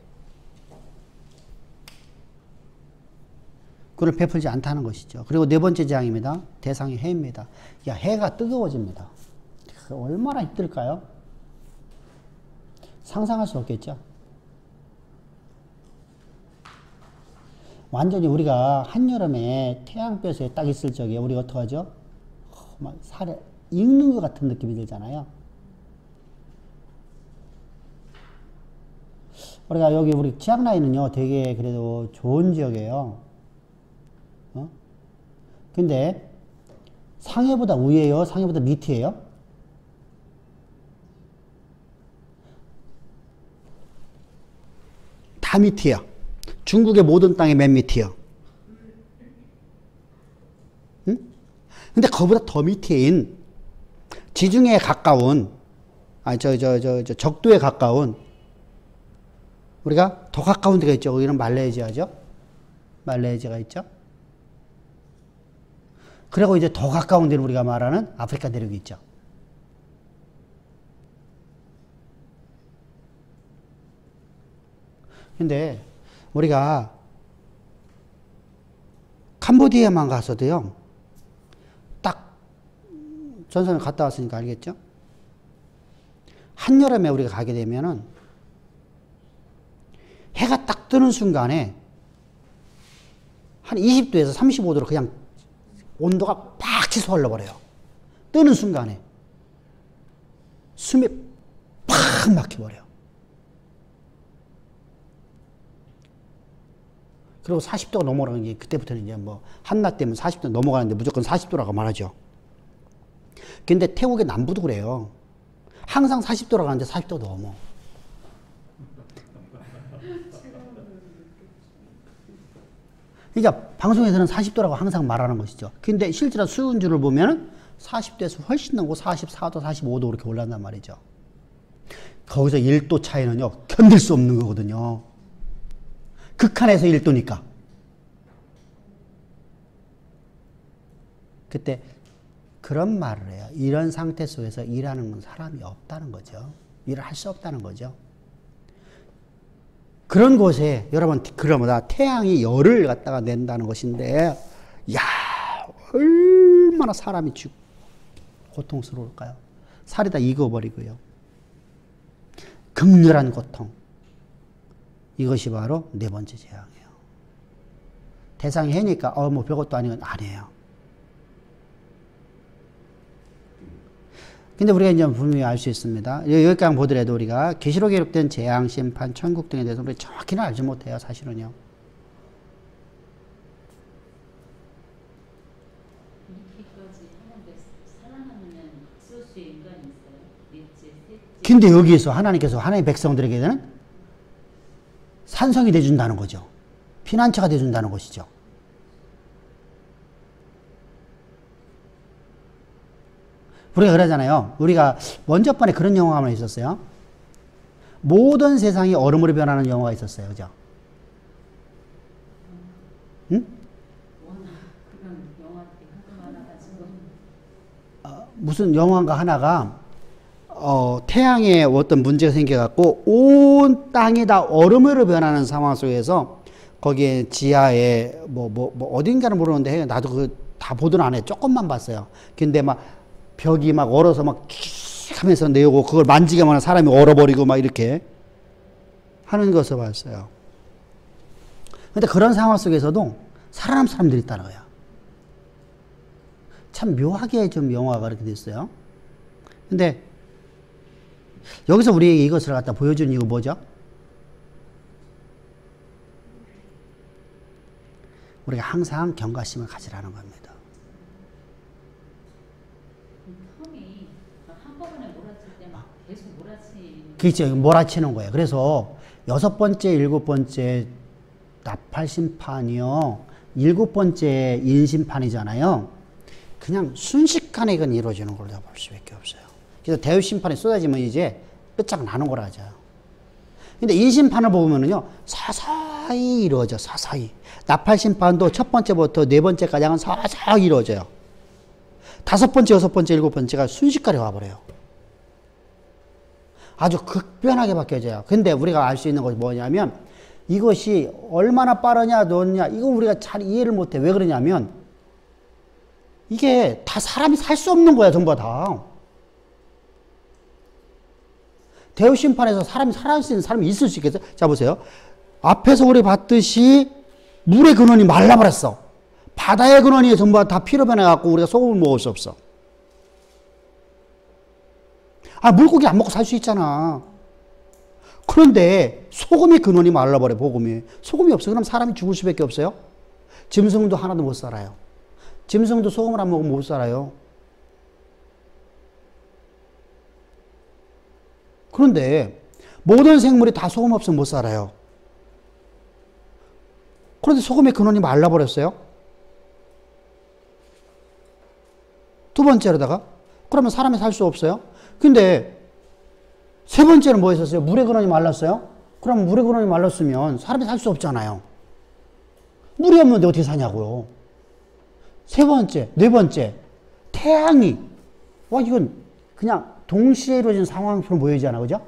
그걸 베풀지 않다는 것이죠. 그리고 네 번째 재앙입니다. 대상이 해입니다. 야, 해가 뜨거워집니다. 얼마나 힘들까요? 상상할 수 없겠죠. 완전히 우리가 한여름에 태양볕에 딱 있을 적에 우리가 어떡하죠? 막 살에 익는 것 같은 느낌이 들잖아요. 우리가 여기 우리 치앙라이는요, 되게 그래도 좋은 지역이에요. 근데 상해보다 위에요? 상해보다 밑이에요? 다 밑이에요. 중국의 모든 땅의 맨 밑이에요. 응? 근데 그보다 더 밑인 지중해에 가까운, 적도에 가까운, 우리가 더 가까운 데가 있죠. 거기는 말레이시아죠. 말레이시아가 있죠. 그리고 이제 더 가까운 데로 우리가 말하는 아프리카 대륙이 있죠. 근데 우리가 캄보디아만 가서도요, 딱 전선을 갔다 왔으니까 알겠죠? 한여름에 우리가 가게 되면은 해가 딱 뜨는 순간에 한 20도에서 35도로 그냥 온도가 팍 치솟아 버려요. 뜨는 순간에 숨이 팍 막혀버려요. 그리고 40도가 넘어가는 게 그때부터는 이제 뭐 한낮 되면 40도 넘어가는데 무조건 40도라고 말하죠. 근데 태국의 남부도 그래요. 항상 40도라고 하는데 40도가 넘어. 그러니까 방송에서는 40도라고 항상 말하는 것이죠. 근데 실제로 수은주를 보면 40도에서 훨씬 넘고 44도, 45도 그렇게 올라간단 말이죠. 거기서 1도 차이는요, 견딜 수 없는 거거든요. 극한에서 1도니까. 그때 그런 말을 해요. 이런 상태 속에서 일하는 사람이 없다는 거죠. 일을 할 수 없다는 거죠. 그런 곳에 여러분 그러면 태양이 열을 갖다가 낸다는 것인데, 야, 얼마나 사람이 고통스러울까요? 살이 다 익어버리고요. 극렬한 고통. 이것이 바로 네 번째 재앙이에요. 대상이 해니까 뭐 별것도 아니에요. 근데 우리가 이제 분명히 알 수 있습니다. 여기까지 보더라도 우리가 계시록에 기록된 재앙, 심판, 천국 등에 대해서 우리 정확히는 알지 못해요, 사실은요. 근데 여기에서 하나님께서 하나님의 백성들에게는 산성이 돼준다는 거죠. 피난처가 돼준다는 것이죠. 우리가 그러잖아요. 우리가 원저번에 그런 영화가 하나 있었어요. 모든 세상이 얼음으로 변하는 영화가 있었어요. 그죠? 응? 무슨 영화인가 하나가 태양에 어떤 문제가 생겨갖고 온 땅이 다 얼음으로 변하는 상황 속에서 거기에 지하에 뭐 어딘가는 모르는데 나도 그 다 보도는 안 해. 조금만 봤어요. 근데 막 벽이 막 얼어서 막 하면서 내오고 그걸 만지기만 하면 사람이 얼어버리고 막 이렇게 하는 것을 봤어요. 근데 그런 상황 속에서도 살아남은 사람들이 있다는 거야. 참 묘하게 좀 영화가 그렇게 됐어요. 근데 여기서 우리에게 이것을 갖다 보여준 이유가 뭐죠? 우리가 항상 경각심을 가지라는 겁니다. 그렇죠. 몰아치는 거예요. 그래서 6번째, 7번째 나팔심판이요. 7번째 인심판이잖아요. 그냥 순식간에 이건 이루어지는 걸로 볼 수밖에 없어요. 그래서 대유심판이 쏟아지면 이제 끝장나는 거라 하죠. 근데 인심판을 보면은요, 서서히 이루어져, 서서히. 나팔심판도 첫 번째부터 네 번째까지는 서서히 이루어져요. 5번째, 6번째, 7번째가 순식간에 와버려요. 아주 극변하게 바뀌어져요. 근데 우리가 알 수 있는 것이 뭐냐면, 이것이 얼마나 빠르냐, 늦냐, 이거 우리가 잘 이해를 못해. 왜 그러냐면, 이게 다 사람이 살 수 없는 거야, 전부 다. 대우심판에서 사람이 살아날 수 있는 사람이 있을 수 있겠어요? 자, 보세요. 앞에서 우리 봤듯이 물의 근원이 말라버렸어. 바다의 근원이 전부 다 피로 변해갖고 우리가 소금을 먹을 수 없어. 물고기 안 먹고 살 수 있잖아. 그런데 소금의 근원이 말라버려, 복음이. 소금이 없어. 그럼 사람이 죽을 수밖에 없어요. 짐승도 하나도 못 살아요. 짐승도 소금을 안 먹으면 못 살아요. 그런데 모든 생물이 다 소금 없으면 못 살아요. 그런데 소금의 근원이 말라버렸어요. 두 번째로다가 그러면 사람이 살 수 없어요. 근데 세 번째는 뭐 있었어요? 물의 근원이 말랐어요. 그럼 물의 근원이 말랐으면 사람이 살 수 없잖아요. 물이 없는데 어떻게 사냐고요. 세 번째, 네 번째. 태양이. 와, 이건 그냥 동시에 이루어진 상황처럼 보이잖아. 그죠?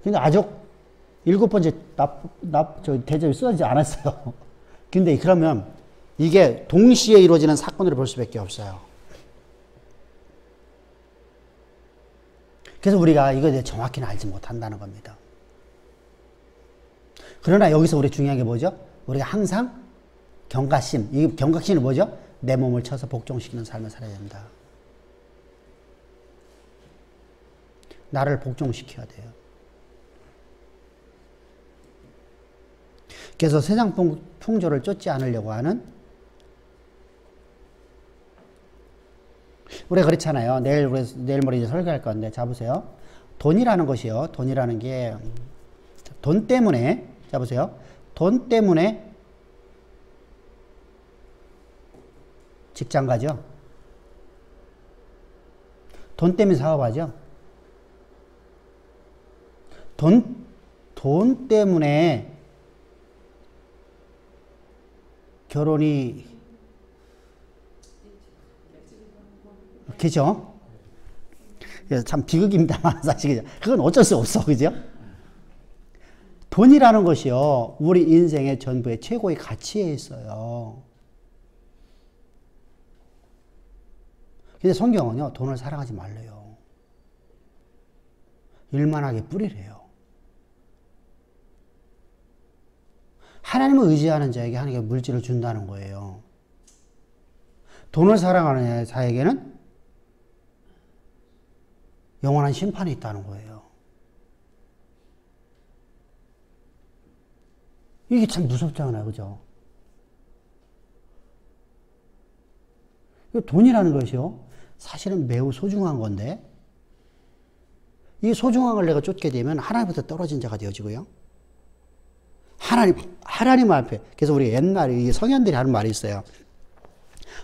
근데 아직 일곱 번째 대접이 쓰여지지 않았어요. 근데 그러면 이게 동시에 이루어지는 사건으로 볼 수밖에 없어요. 그래서 우리가 이거에 대해 정확히는 알지 못한다는 겁니다. 그러나 여기서 우리 중요한 게 뭐죠? 우리가 항상 경각심. 이 경각심은 뭐죠? 내 몸을 쳐서 복종시키는 삶을 살아야 된다. 나를 복종시켜야 돼요. 그래서 세상 풍조를 쫓지 않으려고 하는, 우리가 그렇잖아요. 내일 모레 이제 설교할 건데, 자 보세요. 돈이라는 것이요. 돈이라는 게, 돈 때문에, 자 보세요. 돈 때문에 직장 가죠. 돈 때문에 사업하죠. 돈 때문에 결혼이, 그죠? 참 비극입니다만, 사실, 그건 어쩔 수 없어. 그죠? 돈이라는 것이요, 우리 인생의 전부의 최고의 가치에 있어요. 근데 성경은요, 돈을 사랑하지 말래요. 일만하게 뿌리래요. 하나님을 의지하는 자에게 하나님께 물질을 준다는 거예요. 돈을 사랑하는 자에게는 영원한 심판이 있다는 거예요. 이게 참 무섭잖아요. 그죠? 돈이라는 것이요, 사실은 매우 소중한 건데, 이 소중한 걸 내가 쫓게 되면 하나님부터 떨어진 자가 되어지고요. 하나님 앞에. 그래서 우리 옛날에 이 성현들이 하는 말이 있어요.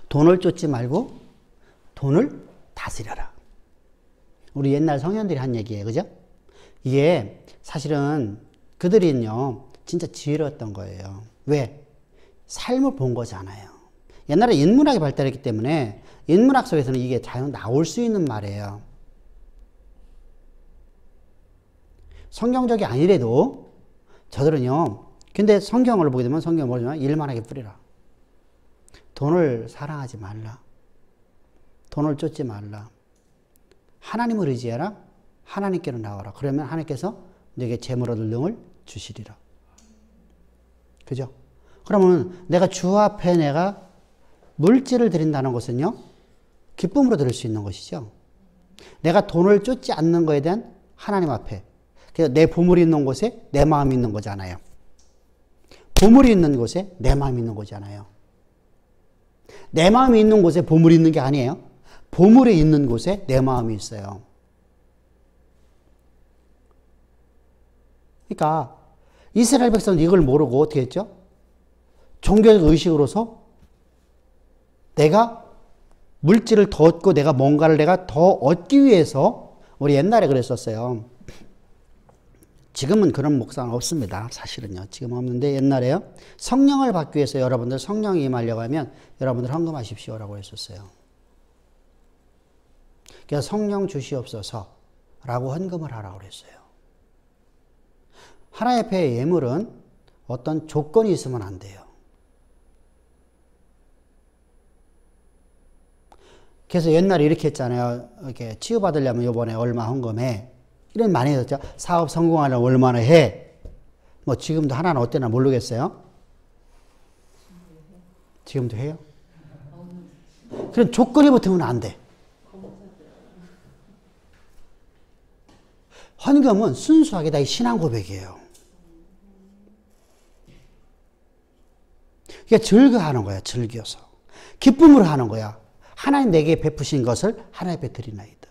돈을 쫓지 말고 돈을 다스려라. 우리 옛날 성현들이 한 얘기예요. 그죠? 이게 사실은 그들은요, 진짜 지혜로웠던 거예요. 왜? 삶을 본 거잖아요. 옛날에 인문학이 발달했기 때문에 인문학 속에서는 이게 자연 나올 수 있는 말이에요. 성경적이 아니래도 저들은요, 근데 성경을 보게 되면 성경을 보지만 일만하게 뿌리라. 돈을 사랑하지 말라. 돈을 쫓지 말라. 하나님을 의지해라. 하나님께로 나와라. 그러면 하나님께서 너에게 재물 얻을 능을 주시리라. 그죠? 그러면 내가 주 앞에 내가 물질을 드린다는 것은요, 기쁨으로 드릴 수 있는 것이죠. 내가 돈을 쫓지 않는 것에 대한 하나님 앞에. 그래서 내 보물이 있는 곳에 내 마음이 있는 거잖아요. 보물이 있는 곳에 내 마음이 있는 거잖아요. 내 마음이 있는 곳에 보물이 있는 게 아니에요. 보물이 있는 곳에 내 마음이 있어요. 그러니까 이스라엘 백성은 이걸 모르고 어떻게 했죠? 종교적 의식으로서 내가 물질을 더 얻고 내가 뭔가를 내가 더 얻기 위해서, 우리 옛날에 그랬었어요. 지금은 그런 묵상은 없습니다. 사실은요. 지금 없는데 옛날에요. 성령을 받기 위해서 여러분들 성령이 임하려고 하면 여러분들 헌금하십시오라고 했었어요. 그래서 성령 주시옵소서라고 헌금을 하라고 그랬어요. 하나님 앞에 예물은 어떤 조건이 있으면 안 돼요. 그래서 옛날에 이렇게 했잖아요. 이렇게 치유받으려면 이번에 얼마 헌금해. 이런 많이 했었죠. 사업 성공하려면 얼마나 해. 뭐 지금도 하나는 어때나 모르겠어요. 지금도 해요. 그런 조건이 붙으면 안 돼. 헌금은 순수하게 다 신앙 고백이에요. 그러니까 즐거워하는 거야. 즐겨서. 기쁨으로 하는 거야. 하나님 내게 베푸신 것을 하나님 앞에 드리나이다.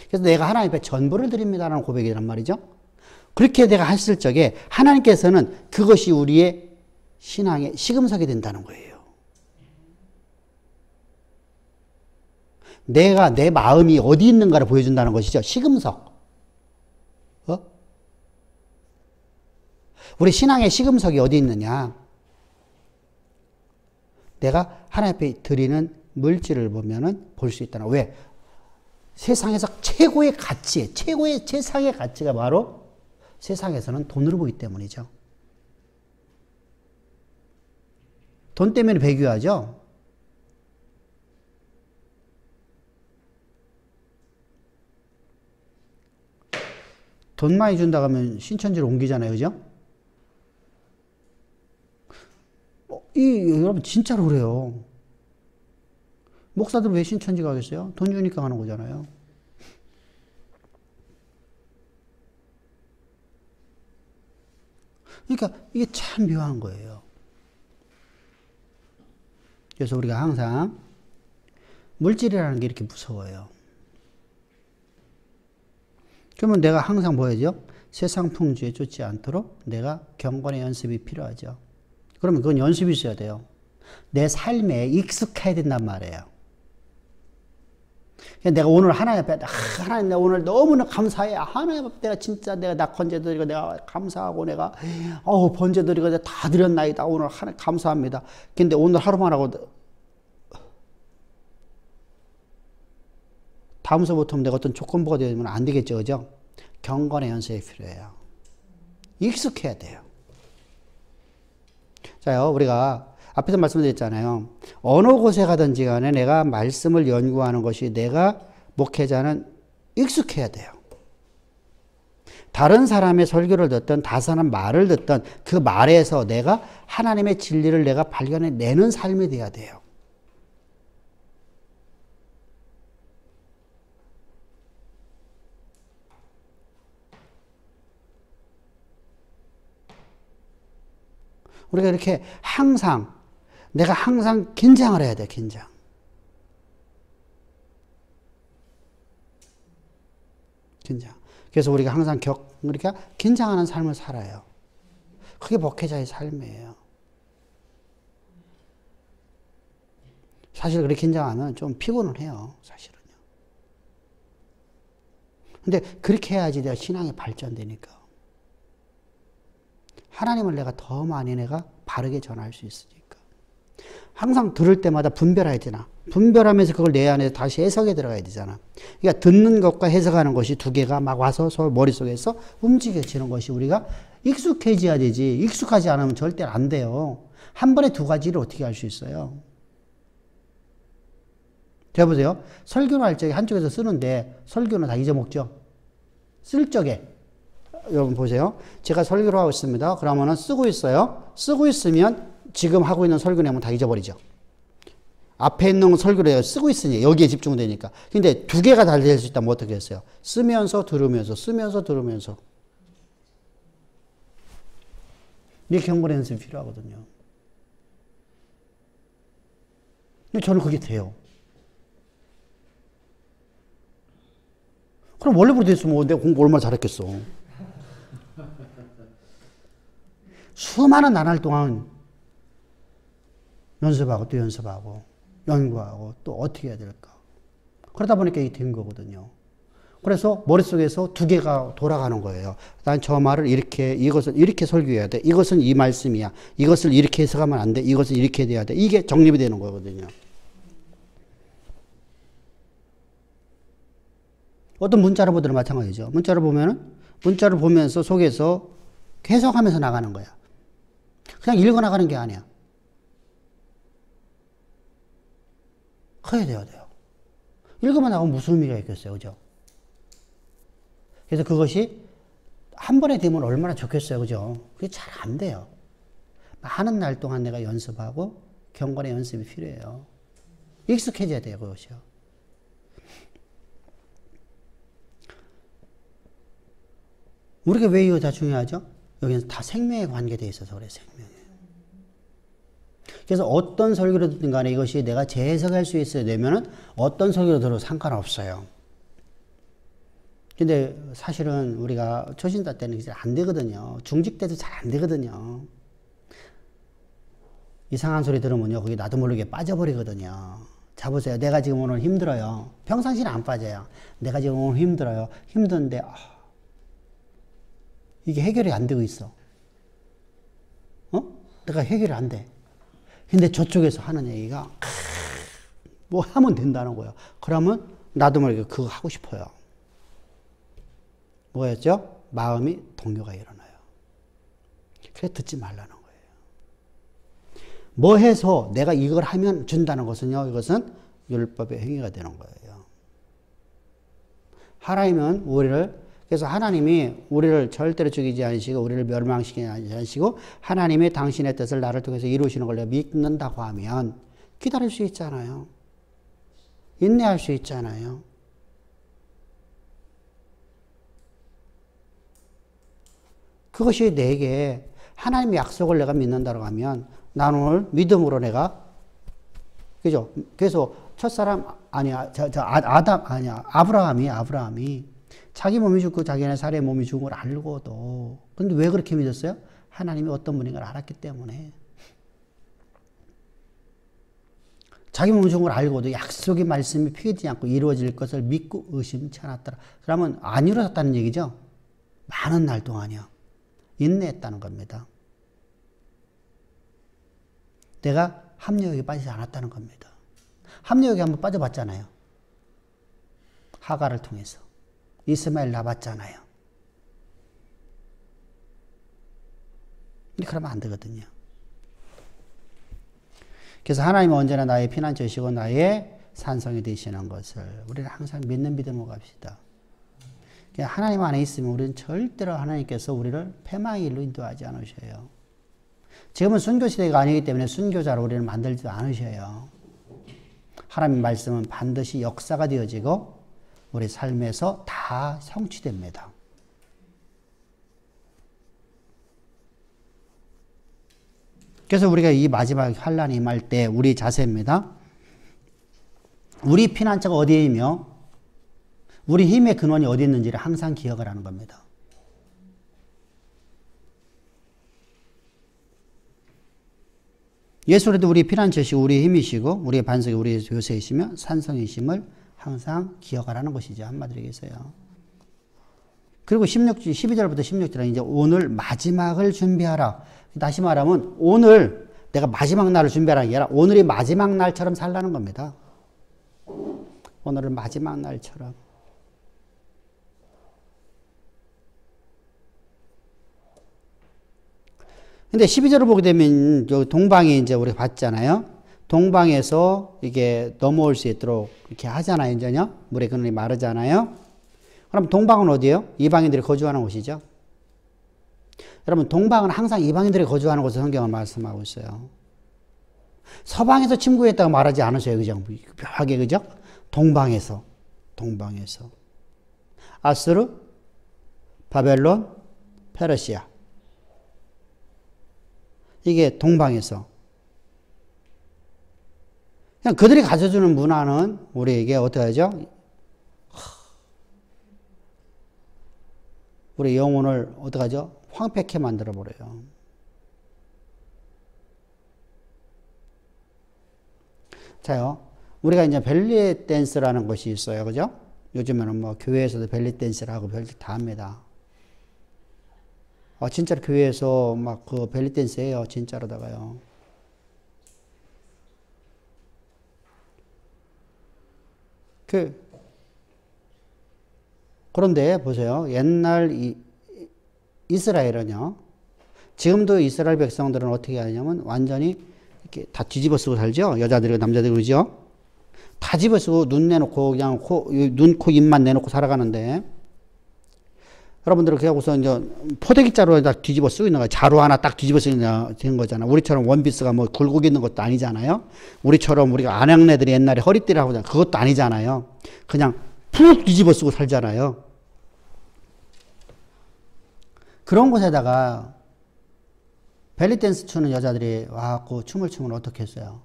그래서 내가 하나님 앞에 전부를 드립니다라는 고백이란 말이죠. 그렇게 내가 했을 적에 하나님께서는 그것이 우리의 신앙의 시금석이 된다는 거예요. 내가 내 마음이 어디 있는가를 보여준다는 것이죠. 시금석. 우리 신앙의 시금석이 어디 있느냐? 내가 하나님 앞에 드리는 물질을 보면은 볼 수 있다는. 왜? 세상에서 최고의 가치, 최고의 최상의 가치가 바로 세상에서는 돈으로 보기 때문이죠. 돈 때문에 배교하죠. 돈 많이 준다고 하면 신천지로 옮기잖아요. 그죠? 여러분 진짜로 그래요. 목사들 왜 신천지 가겠어요? 돈 주니까 가는 거잖아요. 그러니까 이게 참 묘한 거예요. 그래서 우리가 항상 물질이라는 게 이렇게 무서워요. 그러면 내가 항상 뭐야죠? 세상 풍주에 쫓지 않도록 내가 경건의 연습이 필요하죠. 그러면 그건 연습이 있어야 돼요. 내 삶에 익숙해야 된단 말이에요. 내가 오늘 하나님 앞에, 하나님, 내가 오늘 너무나 감사해. 하나님 앞에 내가 진짜 내가 번제 드리고 내가 감사하고 내가, 번제 드리고 내가 다 드렸나이다. 오늘 하나님 감사합니다. 근데 오늘 하루만 하고, 다음서부터 내가 어떤 조건부가 되면 안 되겠죠. 그죠? 경건의 연습이 필요해요. 익숙해야 돼요. 자요, 우리가 앞에서 말씀드렸잖아요. 어느 곳에 가든지 간에 내가 말씀을 연구하는 것이 내가 목회자는 익숙해야 돼요. 다른 사람의 설교를 듣든 다른 사람 말을 듣든 그 말에서 내가 하나님의 진리를 내가 발견해내는 삶이 돼야 돼요. 우리가 이렇게 내가 항상 긴장을 해야 돼, 긴장. 그래서 우리가 항상 우리가 긴장하는 삶을 살아요. 그게 목회자의 삶이에요. 사실 그렇게 긴장하면 좀 피곤은 해요, 사실은요. 근데 그렇게 해야지 내가 신앙이 발전되니까. 하나님을 내가 더 많이 내가 바르게 전할 수 있으니까. 항상 들을 때마다 분별해야 되나. 분별하면서 그걸 내 안에 다시 해석에 들어가야 되잖아. 그러니까 듣는 것과 해석하는 것이 두 개가 막 와서 서로 머릿속에서 움직여지는 것이 우리가 익숙해져야 되지. 익숙하지 않으면 절대 안 돼요. 한 번에 두 가지를 어떻게 할 수 있어요? 제가 보세요. 설교를 할 적에 한쪽에서 쓰는데 설교는 다 잊어먹죠. 쓸 적에. 여러분 보세요. 제가 설교를 하고 있습니다. 그러면은 쓰고 있어요. 쓰고 있으면 지금 하고 있는 설교 내용은 다 잊어버리죠. 앞에 있는 설교를 쓰고 있으니 여기에 집중되니까. 근데 두 개가 다 될 수 있다면 어떻게 했어요? 쓰면서 들으면서 쓰면서 들으면서. 이게 경건의 연습이 필요하거든요. 근데 저는 그게 돼요. 그럼 원래부터 됐으면 내가 공부 얼마나 잘했겠어. 수많은 나날 동안 연습하고 또 연습하고 연구하고 또 어떻게 해야 될까. 그러다 보니까 이게 된 거거든요. 그래서 머릿속에서 두 개가 돌아가는 거예요. 난 저 말을 이것을 이렇게 설교해야 돼. 이것은 이 말씀이야. 이것을 이렇게 해석하면 안 돼. 이것을 이렇게 돼야 돼. 이게 정립이 되는 거거든요. 어떤 문자를 보더라도 마찬가지죠. 문자를 보면서 속에서 해석하면서 나가는 거야. 그냥 읽어 나가는 게 아니야. 커야 돼요. 읽으면 나가면 무슨 의미가 있겠어요. 그죠? 그래서 그것이 한 번에 되면 얼마나 좋겠어요. 그죠? 그게 잘 안 돼요. 많은 날 동안 내가 연습하고 경건의 연습이 필요해요. 익숙해져야 돼요. 그것이요. 우리가 왜 이거 다 중요하죠? 여기는 다 생명에 관계되어 있어서 그래, 생명에. 그래서 어떤 설교를 듣든 간에 이것이 내가 재해석할 수 있어야 되면은 어떤 설교를 들어도 상관없어요. 근데 사실은 우리가 초신자 때는 이제 안 되거든요. 중직 때도 잘 안 되거든요. 이상한 소리 들으면요, 거기 나도 모르게 빠져버리거든요. 자, 보세요. 내가 지금 오늘 힘들어요. 평상시는 안 빠져요. 내가 지금 오늘 힘들어요. 힘든데, 이게 해결이 안 되고 있어. 내가 해결이 안 돼. 근데 저쪽에서 하는 얘기가 뭐 하면 된다는 거예요. 그러면 나도 모르게 그거 하고 싶어요. 뭐였죠? 마음이 동요가 일어나요. 그래서 듣지 말라는 거예요. 뭐 해서 내가 이걸 하면 준다는 것은요, 이것은 율법의 행위가 되는 거예요. 하나님은 그래서 하나님이 우리를 절대로 죽이지 않으시고 우리를 멸망시키지 않으시고 하나님이 당신의 뜻을 나를 통해서 이루시는 걸 믿는다고 하면 기다릴 수 있잖아요. 인내할 수 있잖아요. 그것이 내게 하나님의 약속을 내가 믿는다고 하면 나는 오늘 믿음으로 내가 그죠? 그래서 첫사람 아니야. 아담 아니야. 아브라함이 자기 몸이 죽고 자기네 살의 몸이 죽은 걸 알고도 근데 왜 그렇게 믿었어요? 하나님이 어떤 분인 걸 알았기 때문에. 자기 몸이 죽은 걸 알고도 약속의 말씀이 피해지지 않고 이루어질 것을 믿고 의심치 않았더라. 그러면 안 이루어졌다는 얘기죠. 많은 날 동안이요. 인내했다는 겁니다. 내가 합력에 빠지지 않았다는 겁니다. 합력에 한번 빠져봤잖아요. 하가를 통해서. 이스마엘 낳았잖아요. 근데 그러면 안 되거든요. 그래서 하나님은 언제나 나의 피난처시고 나의 산성이 되시는 것을 우리는 항상 믿는 믿음으로 갑시다. 하나님 안에 있으면 우리는 절대로 하나님께서 우리를 패망의 일로 인도하지 않으셔요. 지금은 순교시대가 아니기 때문에 순교자로 우리를 만들지도 않으셔요. 하나님 말씀은 반드시 역사가 되어지고 우리 삶에서 다 성취됩니다. 그래서 우리가 이 마지막 환란이 임할 때 우리 자세입니다. 우리 피난처가 어디에 있며 우리 힘의 근원이 어디 있는지를 항상 기억을 하는 겁니다. 예수님도 우리 피난처시고 우리 힘이시고 우리의 반석이 우리의 요새이시며 산성이심을 항상 기억하라는 것이죠. 한마디로 얘기해서요. 그리고 12절부터 16절은 이제 오늘 마지막을 준비하라. 다시 말하면 오늘 내가 마지막 날을 준비하라는 게 아니라 오늘이 마지막 날처럼 살라는 겁니다. 오늘은 마지막 날처럼. 근데 12절을 보게 되면 동방에 이제 우리 봤잖아요. 동방에서 이게 넘어올 수 있도록 이렇게 하잖아요. 이제요. 물의 근원이 마르잖아요. 그럼 동방은 어디예요? 이방인들이 거주하는 곳이죠. 여러분 동방은 항상 이방인들이 거주하는 곳을 성경을 말씀하고 있어요. 서방에서 침공했다고 말하지 않으셔요. 그죠? 묘하게 그죠? 동방에서 아스르, 바벨론, 페르시아 이게 동방에서 그냥 그들이 가져주는 문화는 우리에게 어떻게 하죠? 우리 영혼을 어떻게 하죠? 황폐케 만들어버려요. 자요, 우리가 이제 벨리 댄스라는 것이 있어요. 그죠? 요즘에는 뭐 교회에서도 벨리 댄스를 하고 별짓 다 합니다. 진짜로 교회에서 막 그 벨리 댄스 해요. 진짜로다가요. 그런데 보세요. 옛날 이스라엘은요. 지금도 이스라엘 백성들은 어떻게 하냐면 완전히 이렇게 다 뒤집어 쓰고 살죠. 여자들이고 남자들이고 그죠? 다 뒤집어 쓰고 눈 내놓고 그냥 눈, 코, 입만 내놓고 살아가는데 여러분들은 그냥 우선 이제 포대기 자루에 딱 뒤집어 쓰고 있는 거예요. 자루 하나 딱 뒤집어 쓰는 거잖아. 우리처럼 원피스가 뭐 굴곡 있는 것도 아니잖아요. 우리처럼 우리가 안양네들이 옛날에 허리띠를 하고 그것도 아니잖아요. 그냥 푹 뒤집어 쓰고 살잖아요. 그런 곳에다가 벨리댄스 추는 여자들이 와갖고 춤을 추면 어떻게 했어요?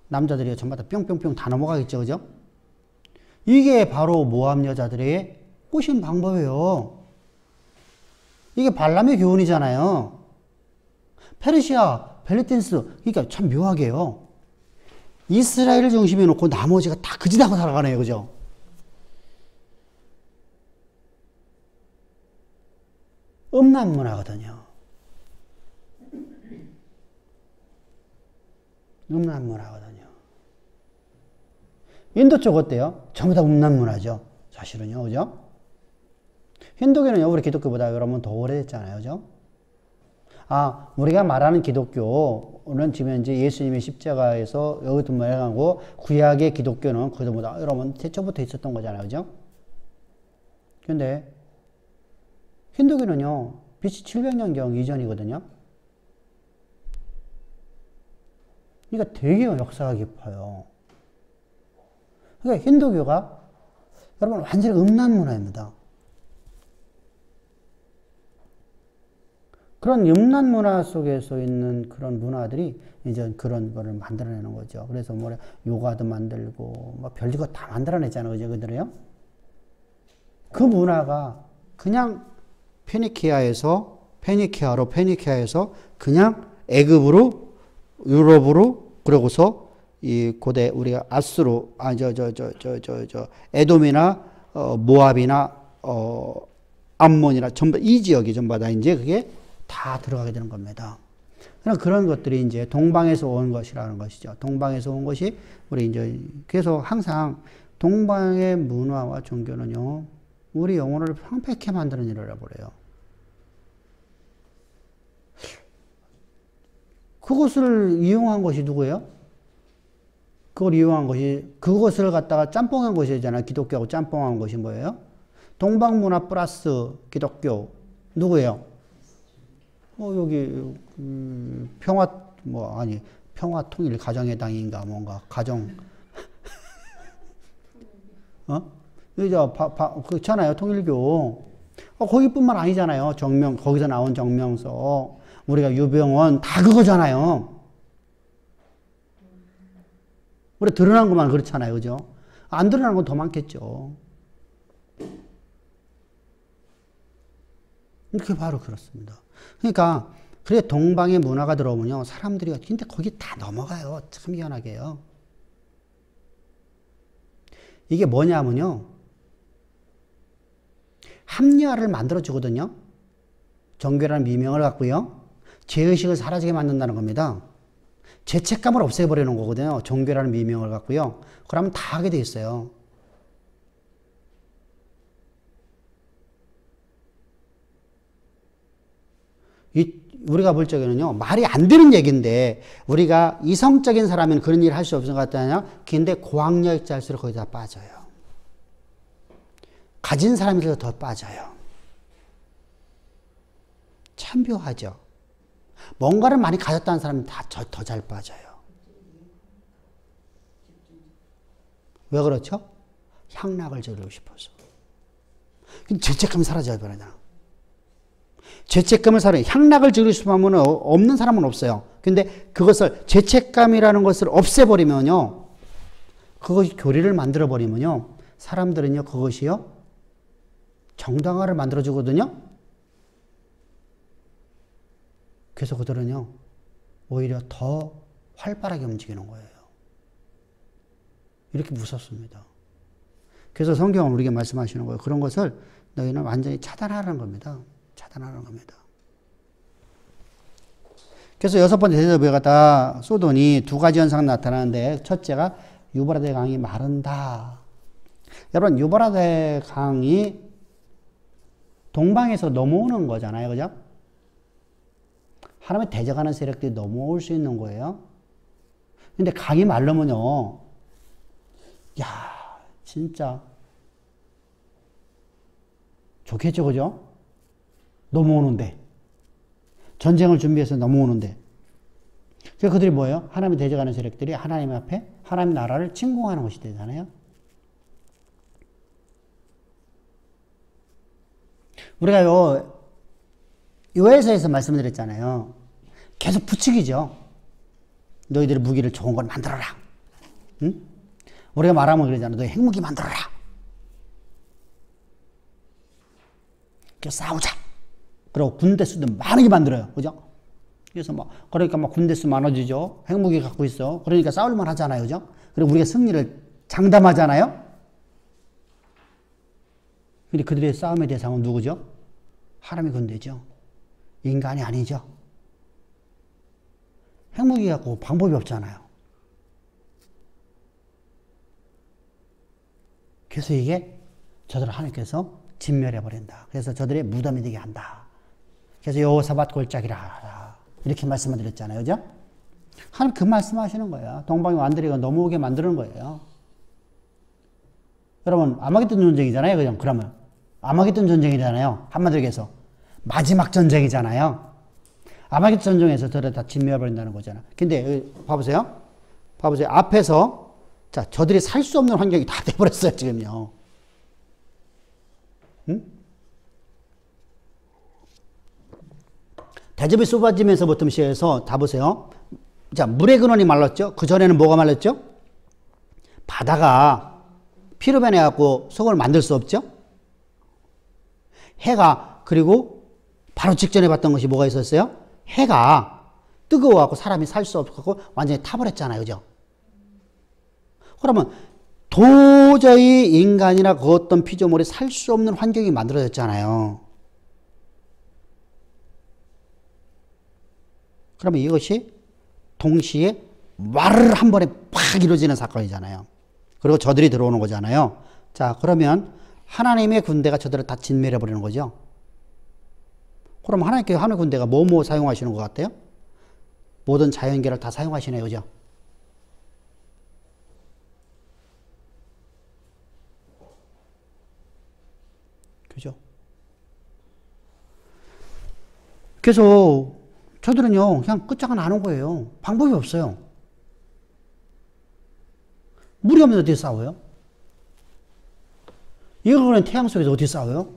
남자들이 전부 다 뿅뿅뿅 다 넘어가겠죠. 그죠? 이게 바로 모함 여자들의 꼬신 방법이에요. 이게 발람의 교훈이잖아요. 페르시아, 벨리댄스, 그러니까 참 묘하게요. 이스라엘을 중심에 놓고 나머지가 다 그지다고 살아가네요. 그죠? 음란 문화거든요. 음란문화거든요. 인도 쪽 어때요? 전부 다 음란문화죠. 사실은요, 그죠? 힌두교는요, 우리 기독교보다 여러분 더 오래됐잖아요, 그죠? 아, 우리가 말하는 기독교는 지금 현재 예수님의 십자가에서 여기도 말하고 구약의 기독교는 그보다 여러분 태초부터 있었던 거잖아요, 그죠? 근데 힌두교는요, BC 700년경 이전이거든요. 그러니까 되게 역사가 깊어요. 그러니까 힌두교가 여러분 완전히 음란 문화입니다. 그런 음란 문화 속에서 있는 그런 문화들이 이제 그런 거를 만들어내는 거죠. 그래서 뭐 요가도 만들고 뭐 별짓거 다 만들어냈잖아요, 그죠, 그들이요. 그 문화가 그냥 페니키아에서 그냥 애굽으로 유럽으로 그러고서 이 고대 우리가 아수르 에돔이나 모압이나 암몬이나 전부 이 지역이 전부 다 이제 그게 다 들어가게 되는 겁니다. 그런 것들이 이제 동방에서 온 것이라는 것이죠. 동방에서 온 것이 우리 이제 그래서 항상 동방의 문화와 종교는요, 우리 영혼을 황폐케 만드는 일을 해버려요. 그것을 이용한 것이 누구예요? 그걸 이용한 것이, 그것을 갖다가 짬뽕한 것이잖아요. 기독교하고 짬뽕한 것이 뭐예요? 동방문화 플러스 기독교. 누구예요? 여기, 평화통일 가정회당인가, 뭔가, 그렇잖아요. 통일교. 거기뿐만 아니잖아요. 거기서 나온 정명석, 우리가 유병원, 다 그거잖아요. 우리 드러난 것만 그렇잖아요. 그죠? 안 드러난 건 더 많겠죠. 이렇게 바로 그렇습니다. 그러니까, 그래, 동방의 문화가 들어오면요, 사람들이, 근데 거기 다 넘어가요. 참 희한하게요. 이게 뭐냐면요, 합리화를 만들어주거든요. 종교라는 미명을 갖고요. 죄의식을 사라지게 만든다는 겁니다. 죄책감을 없애버리는 거거든요. 종교라는 미명을 갖고요. 그러면 다 하게 돼 있어요. 우리가 볼 적에는요, 말이 안 되는 얘기인데, 우리가 이성적인 사람은 그런 일을 할 수 없을 것 같다냐? 근데 고학력자일수록 거기다 빠져요. 가진 사람일수록 더 빠져요. 참 묘하죠. 뭔가를 많이 가졌다는 사람이 다 더 잘 빠져요. 왜 그렇죠? 향락을 즐기고 싶어서. 죄책감이 사라져야 버리잖아. 죄책감을 향락을 즐기고 싶으면 없는 사람은 없어요. 근데 그것을, 죄책감이라는 것을 없애버리면요, 그것이 교리를 만들어버리면요, 사람들은요, 그것이요, 정당화를 만들어주거든요. 그래서 그들은요, 오히려 더 활발하게 움직이는 거예요. 이렇게 무섭습니다. 그래서 성경은 우리에게 말씀하시는 거예요. 그런 것을 너희는 완전히 차단하라는 겁니다. 차단하는 겁니다. 그래서 6번째 대접에 갖다 소돈이 두 가지 현상이 나타나는데, 첫째가 유브라데 강이 마른다. 여러분, 유브라데 강이 동방에서 넘어오는 거잖아요. 그죠? 하나님의 대적하는 세력들이 넘어올 수 있는 거예요. 근데 강이 마르면요, 야, 진짜 좋겠죠. 그죠? 넘어오는데. 전쟁을 준비해서 넘어오는데. 그래서 그들이 뭐예요? 하나님의 대적하는 세력들이 하나님 앞에 하나님 나라를 침공하는 것이 되잖아요. 우리가 요에서에서 말씀드렸잖아요. 계속 부추기죠. 너희들의 무기를 좋은 걸 만들어라. 응? 우리가 말하면 그러잖아. 너희 핵무기 만들어라. 그래서 싸우자. 그리고 군대 수도 많게 만들어요. 그죠? 그래서 그러니까 군대 수 많아지죠. 핵무기 갖고 있어. 그러니까 싸울만 하잖아요. 그죠? 그리고 우리가 승리를 장담하잖아요. 근데 그들의 싸움의 대상은 누구죠? 하나님의 군대죠. 인간이 아니죠. 핵무기 갖고 방법이 없잖아요. 그래서 이게 저들을 하나님께서 진멸해버린다. 그래서 저들의 무덤이 되게 한다. 그래서 여호사밧 골짜기라 이렇게 말씀을 드렸잖아요. 그죠? 하나님 그 말씀하시는 거예요. 동방의 완들이가 넘어오게 만드는 거예요. 여러분 아마겟돈 전쟁이잖아요. 그죠? 그러면 아마겟돈 전쟁이잖아요. 한마디로 얘기해서 마지막 전쟁이잖아요. 아마겟돈 전쟁에서 저를 다 진멸해버린다는 거잖아. 근데 봐보세요. 봐보세요. 앞에서 자 저들이 살 수 없는 환경이 다 돼버렸어요. 지금요. 응? 대접이 쏟아지면서부터 시작해서 다 보세요. 자, 물의 근원이 말랐죠? 그 전에는 뭐가 말랐죠? 바다가 피로 변해갖고 속을 만들 수 없죠? 해가, 그리고 바로 직전에 봤던 것이 뭐가 있었어요? 해가 뜨거워갖고 사람이 살 수 없고 완전히 타버렸잖아요. 그죠? 그러면 도저히 인간이나 그 어떤 피조물이 살 수 없는 환경이 만들어졌잖아요. 그러면 이것이 동시에 와르르 한 번에 팍 이루어지는 사건이잖아요. 그리고 저들이 들어오는 거잖아요. 자, 그러면 하나님의 군대가 저들을 다 진멸해버리는 거죠. 그럼 하나님의 군대가 뭐 사용하시는 것 같아요? 모든 자연계를 다 사용하시네요. 그죠? 그죠? 그래서 저들은요, 그냥 끝장은 안 온 거예요. 방법이 없어요. 물이 없는데 어떻게 싸워요? 이거는 태양 속에서 어떻게 싸워요?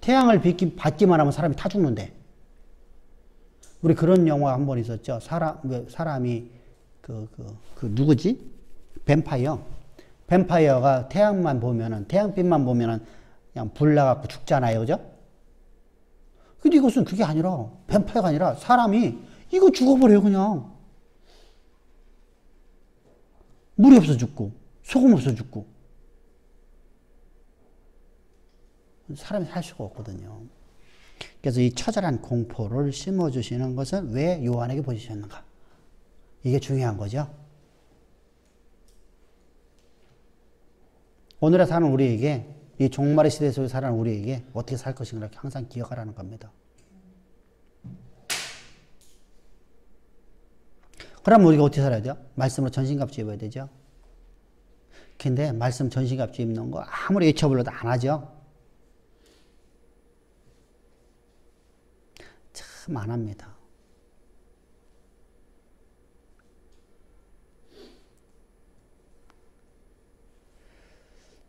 태양을 받기만 하면 사람이 타 죽는데. 우리 그런 영화 한 번 있었죠. 사람이, 누구지? 뱀파이어. 뱀파이어가 태양만 보면은, 태양빛만 보면은 그냥 불 나갖고 죽잖아요. 그죠? 근데 이것은 그게 아니라, 뱀파이어가 아니라 사람이 이거 죽어버려요, 그냥. 물이 없어 죽고, 소금 없어 죽고. 사람이 살 수가 없거든요. 그래서 이 처절한 공포를 심어주시는 것은 왜 요한에게 보여주셨는가? 이게 중요한 거죠. 오늘에 사는 우리에게, 이 종말의 시대 속에 사는 우리에게 어떻게 살 것인가 항상 기억하라는 겁니다. 그럼 우리가 어떻게 살아야 돼요? 말씀으로 전신갑주 입어야 되죠. 근데 말씀 전신갑주 입는 거 아무리 외쳐불러도 안 하죠. 참 안 합니다.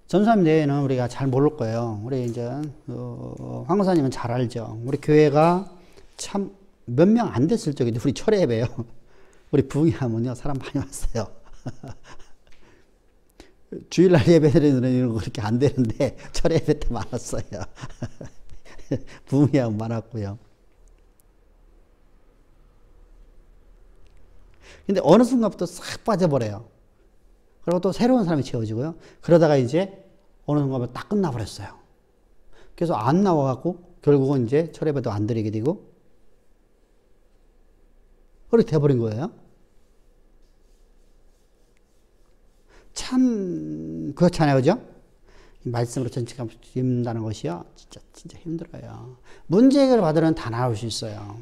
전수함 내에는 우리가 잘 모를 거예요. 우리 이제 황 권사님은 잘 알죠. 우리 교회가 참 몇 명 안 됐을 적인데 우리 철회 예배요. 우리 부흥하면요 사람 많이 왔어요. 주일날 예배드리는 이런 거 그렇게 안 되는데 철회 예배 때 많았어요. 부흥하면 많았고요. 근데 어느 순간부터 싹 빠져버려요. 그리고 또 새로운 사람이 채워지고요. 그러다가 이제 어느 순간부터 딱 끝나버렸어요. 그래서 안 나와갖고 결국은 이제 철회배도 안 드리게 되고 그렇게 돼버린 거예요. 참 그렇잖아요. 그죠? 말씀으로 전체가 입는다는 것이요. 진짜 힘들어요. 문제 해결을 받으면 다 나올 수 있어요.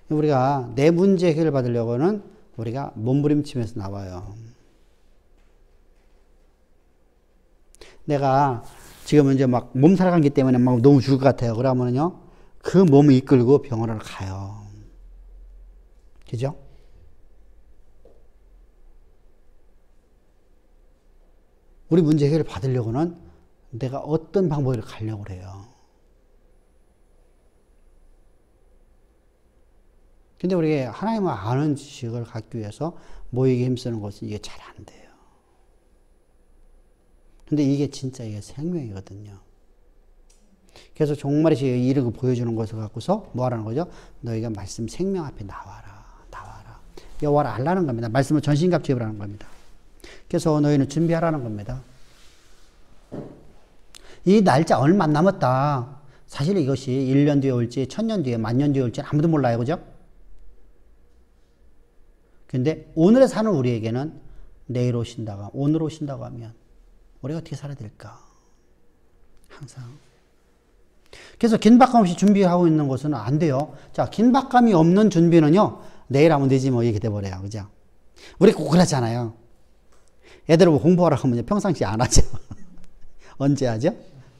우리가 내 문제 해결을 받으려고는 우리가 몸부림치면서 나와요. 내가 지금 이제 막 몸살 감기 때문에 막 너무 죽을 것 같아요. 그러면요, 그 몸을 이끌고 병원을 가요. 그죠? 우리 문제 해결을 받으려고는 내가 어떤 방법으로 가려고 그래요. 근데 우리가 하나님을 아는 지식을 갖기 위해서 모이기 힘쓰는 것은 이게 잘 안 돼요. 근데 이게 진짜 이게 생명이거든요. 그래서 종말의 시에 이런 거 보여주는 것을 갖고서 뭐 하라는 거죠? 너희가 말씀 생명 앞에 나와라. 나와라. 여호와를 알라는 겁니다. 말씀을 전신갑주 입으라는 겁니다. 그래서 너희는 준비하라는 겁니다. 이 날짜 얼마 안 남았다. 사실 이것이 1년 뒤에 올지 1000년 뒤에 10,000년 뒤에 올지 아무도 몰라요. 그죠? 근데 오늘에 사는 우리에게는 내일 오신다고, 오늘 오신다고 하면 우리가 어떻게 살아야 될까? 항상. 그래서 긴박감 없이 준비하고 있는 것은 안 돼요. 자, 긴박감이 없는 준비는요, 내일 하면 되지 뭐 이렇게 돼버려요. 그죠? 우리 꼭 그러잖아요. 애들 보고 공부하라고 하면 평상시 안 하죠. 언제 하죠?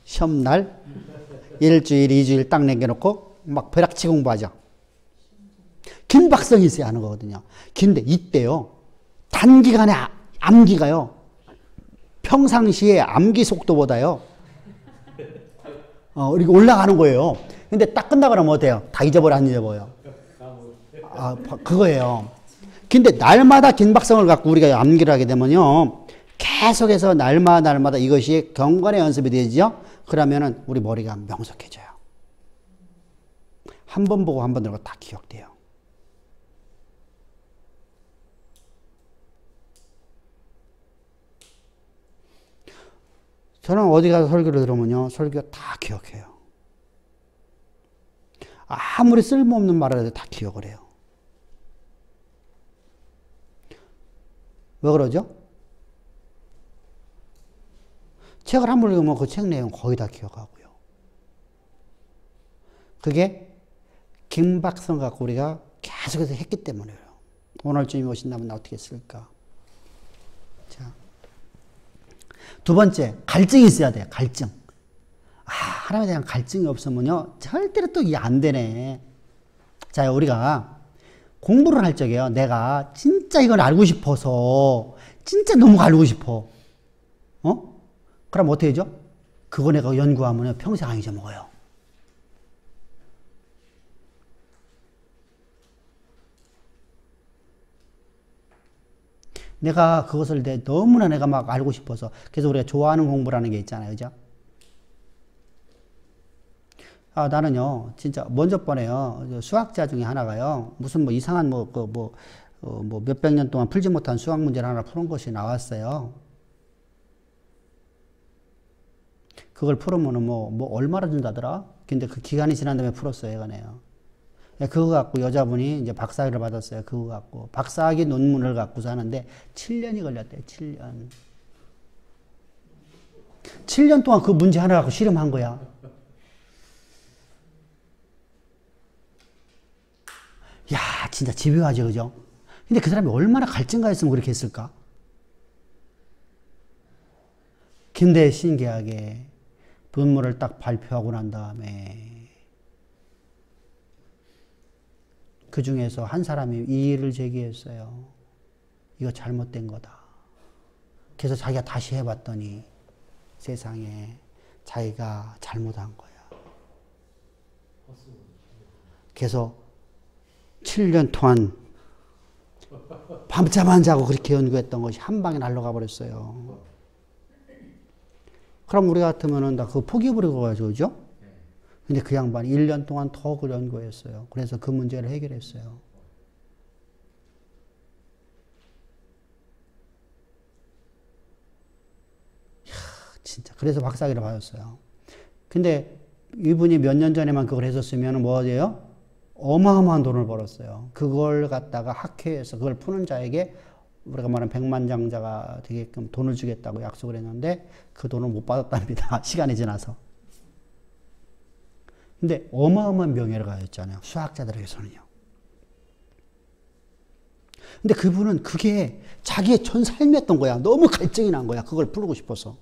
시험날, 일주일, 2주일 딱 남겨놓고 막 벼락치 공부하죠. 긴박성이 있어야 하는 거거든요. 근데 이때요, 단기간에 암기가요, 평상시에 암기 속도보다요, 이렇게 올라가는 거예요. 근데 딱 끝나고 나면 어때요? 다 잊어버려, 안 잊어버려요? 그거예요. 근데 날마다 긴박성을 갖고 우리가 암기를 하게 되면요, 계속해서 날마다 이것이 경건의 연습이 되죠? 그러면은 우리 머리가 명석해져요. 한 번 보고 한 번 들고 다 기억돼요. 저는 어디 가서 설교를 들으면요, 설교 다 기억해요. 아무리 쓸모없는 말을 해도 다 기억을 해요. 왜 그러죠? 책을 한 번 읽으면 그 책 내용 거의 다 기억하고요. 그게 긴박성 갖고 우리가 계속해서 했기 때문에요. 오늘 주님이 오신다면 나 어떻게 쓸까? 자, 두 번째, 갈증이 있어야 돼요. 갈증. 하나님에 대한 갈증이 없으면요, 절대로 또 이게 안 되네. 자, 우리가 공부를 할 적에요, 내가 진짜 이걸 알고 싶어서, 진짜 너무 알고 싶어. 그럼 어떻게 하죠? 그거 내가 연구하면 평생 안 잊어먹어요. 내가 그것을 너무나 내가 막 알고 싶어서, 그래서 우리가 좋아하는 공부라는 게 있잖아요. 그죠? 나는요, 진짜, 먼저 번에요, 수학자 중에 하나가요, 무슨 뭐 이상한 몇백 년 동안 풀지 못한 수학 문제를 하나 푸는 것이 나왔어요. 그걸 풀으면은 얼마나 준다더라? 근데 그 기간이 지난 다음에 풀었어요, 얘가네요. 그거 갖고 여자분이 이제 박사학위를 받았어요. 그거 갖고. 박사학위 논문을 갖고서 하는데 7년이 걸렸대요, 7년. 7년 동안 그 문제 하나 갖고 실험한 거야. 야, 진짜 집요하죠, 그죠? 근데 그 사람이 얼마나 갈증가 했으면 그렇게 했을까? 근데 신기하게 논문을 딱 발표하고 난 다음에 그 중에서 한 사람이 이의를 제기했어요. 이거 잘못된 거다. 그래서 자기가 다시 해봤더니 세상에 자기가 잘못한 거야. 그래서 7년 동안 밤잠 안 자고 그렇게 연구했던 것이 한 방에 날아가 버렸어요. 그럼 우리 같으면은 다 그거 포기해버리고 가죠, 그죠? 근데 그 양반이 1년 동안 더 그 연구했어요. 그래서 그 문제를 해결했어요. 이야, 진짜. 그래서 박사학위를 받았어요. 근데 이분이 몇 년 전에만 그걸 했었으면 뭐예요? 어마어마한 돈을 벌었어요. 그걸 갖다가 학회에서 그걸 푸는 자에게 우리가 말하는 백만장자가 되게끔 돈을 주겠다고 약속을 했는데 그 돈을 못 받았답니다. 시간이 지나서. 근데 어마어마한 명예를 가졌잖아요. 수학자들에게서는요. 근데 그분은 그게 자기의 전 삶이었던 거야. 너무 갈증이 난 거야. 그걸 풀고 싶어서.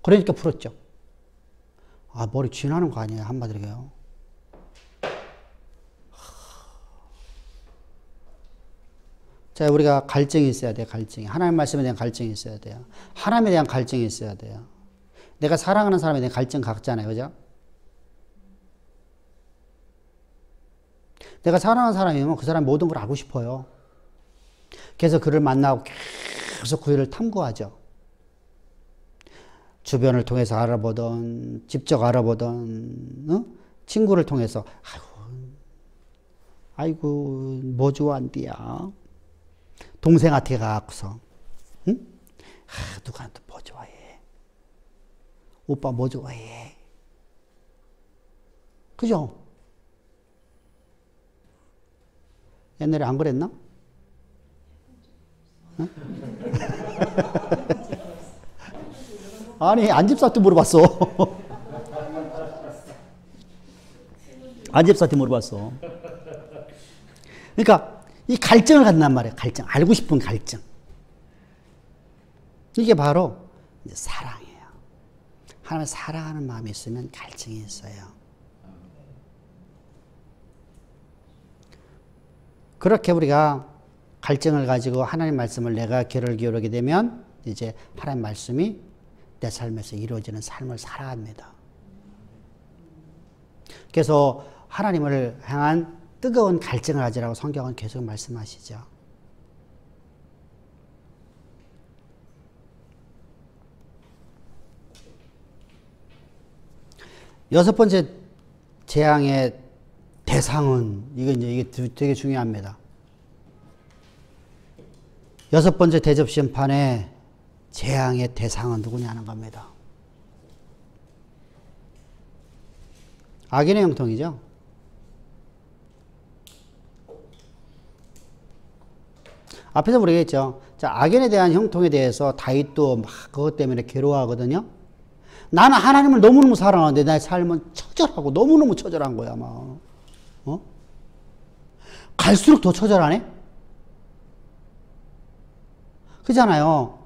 그러니까 풀었죠. 머리 쥐나는 거 아니에요. 한마디로 해요. 자, 우리가 갈증이 있어야 돼요. 갈증이. 하나님 말씀에 대한 갈증이 있어야 돼요. 하나님에 대한 갈증이 있어야 돼요. 내가 사랑하는 사람에 대한 갈증 갖잖아요. 그죠? 내가 사랑하는 사람이면 그 사람 모든 걸 알고 싶어요. 그래서 그를 만나고 계속 그 일을 탐구하죠. 주변을 통해서 알아보던, 직접 알아보던, 친구를 통해서, 아이고, 뭐 좋아한디야? 동생한테 가고서, 응? 누구한테 뭐 좋아해? 오빠 뭐 좋아해? 그죠? 옛날에 안 그랬나? 응? 아니, 안집사한테 물어봤어. 안집사한테 물어봤어. 그러니까 이 갈증을 갖는단 말이에요. 갈증. 알고 싶은 갈증. 이게 바로 이제 사랑이에요. 하나님을 사랑하는 마음이 있으면 갈증이 있어요. 그렇게 우리가 갈증을 가지고 하나님 말씀을 내가 귀를 기울이게 되면 이제 하나님 말씀이 내 삶에서 이루어지는 삶을 살아갑니다. 그래서 하나님을 향한 뜨거운 갈증을 가지라고 성경은 계속 말씀하시죠. 여섯 번째 재앙의 대상은 이게 되게 중요합니다. 여섯 번째 대접 심판의 재앙의 대상은 누구냐는 겁니다. 악인의 형통이죠. 앞에서 우리가 했죠. 자, 악인에 대한 형통에 대해서 다윗도 막 그것 때문에 괴로워하거든요. 나는 하나님을 너무너무 사랑하는데 나의 삶은 처절하고 너무너무 처절한 거야, 막. 갈수록 더 처절하네? 그잖아요.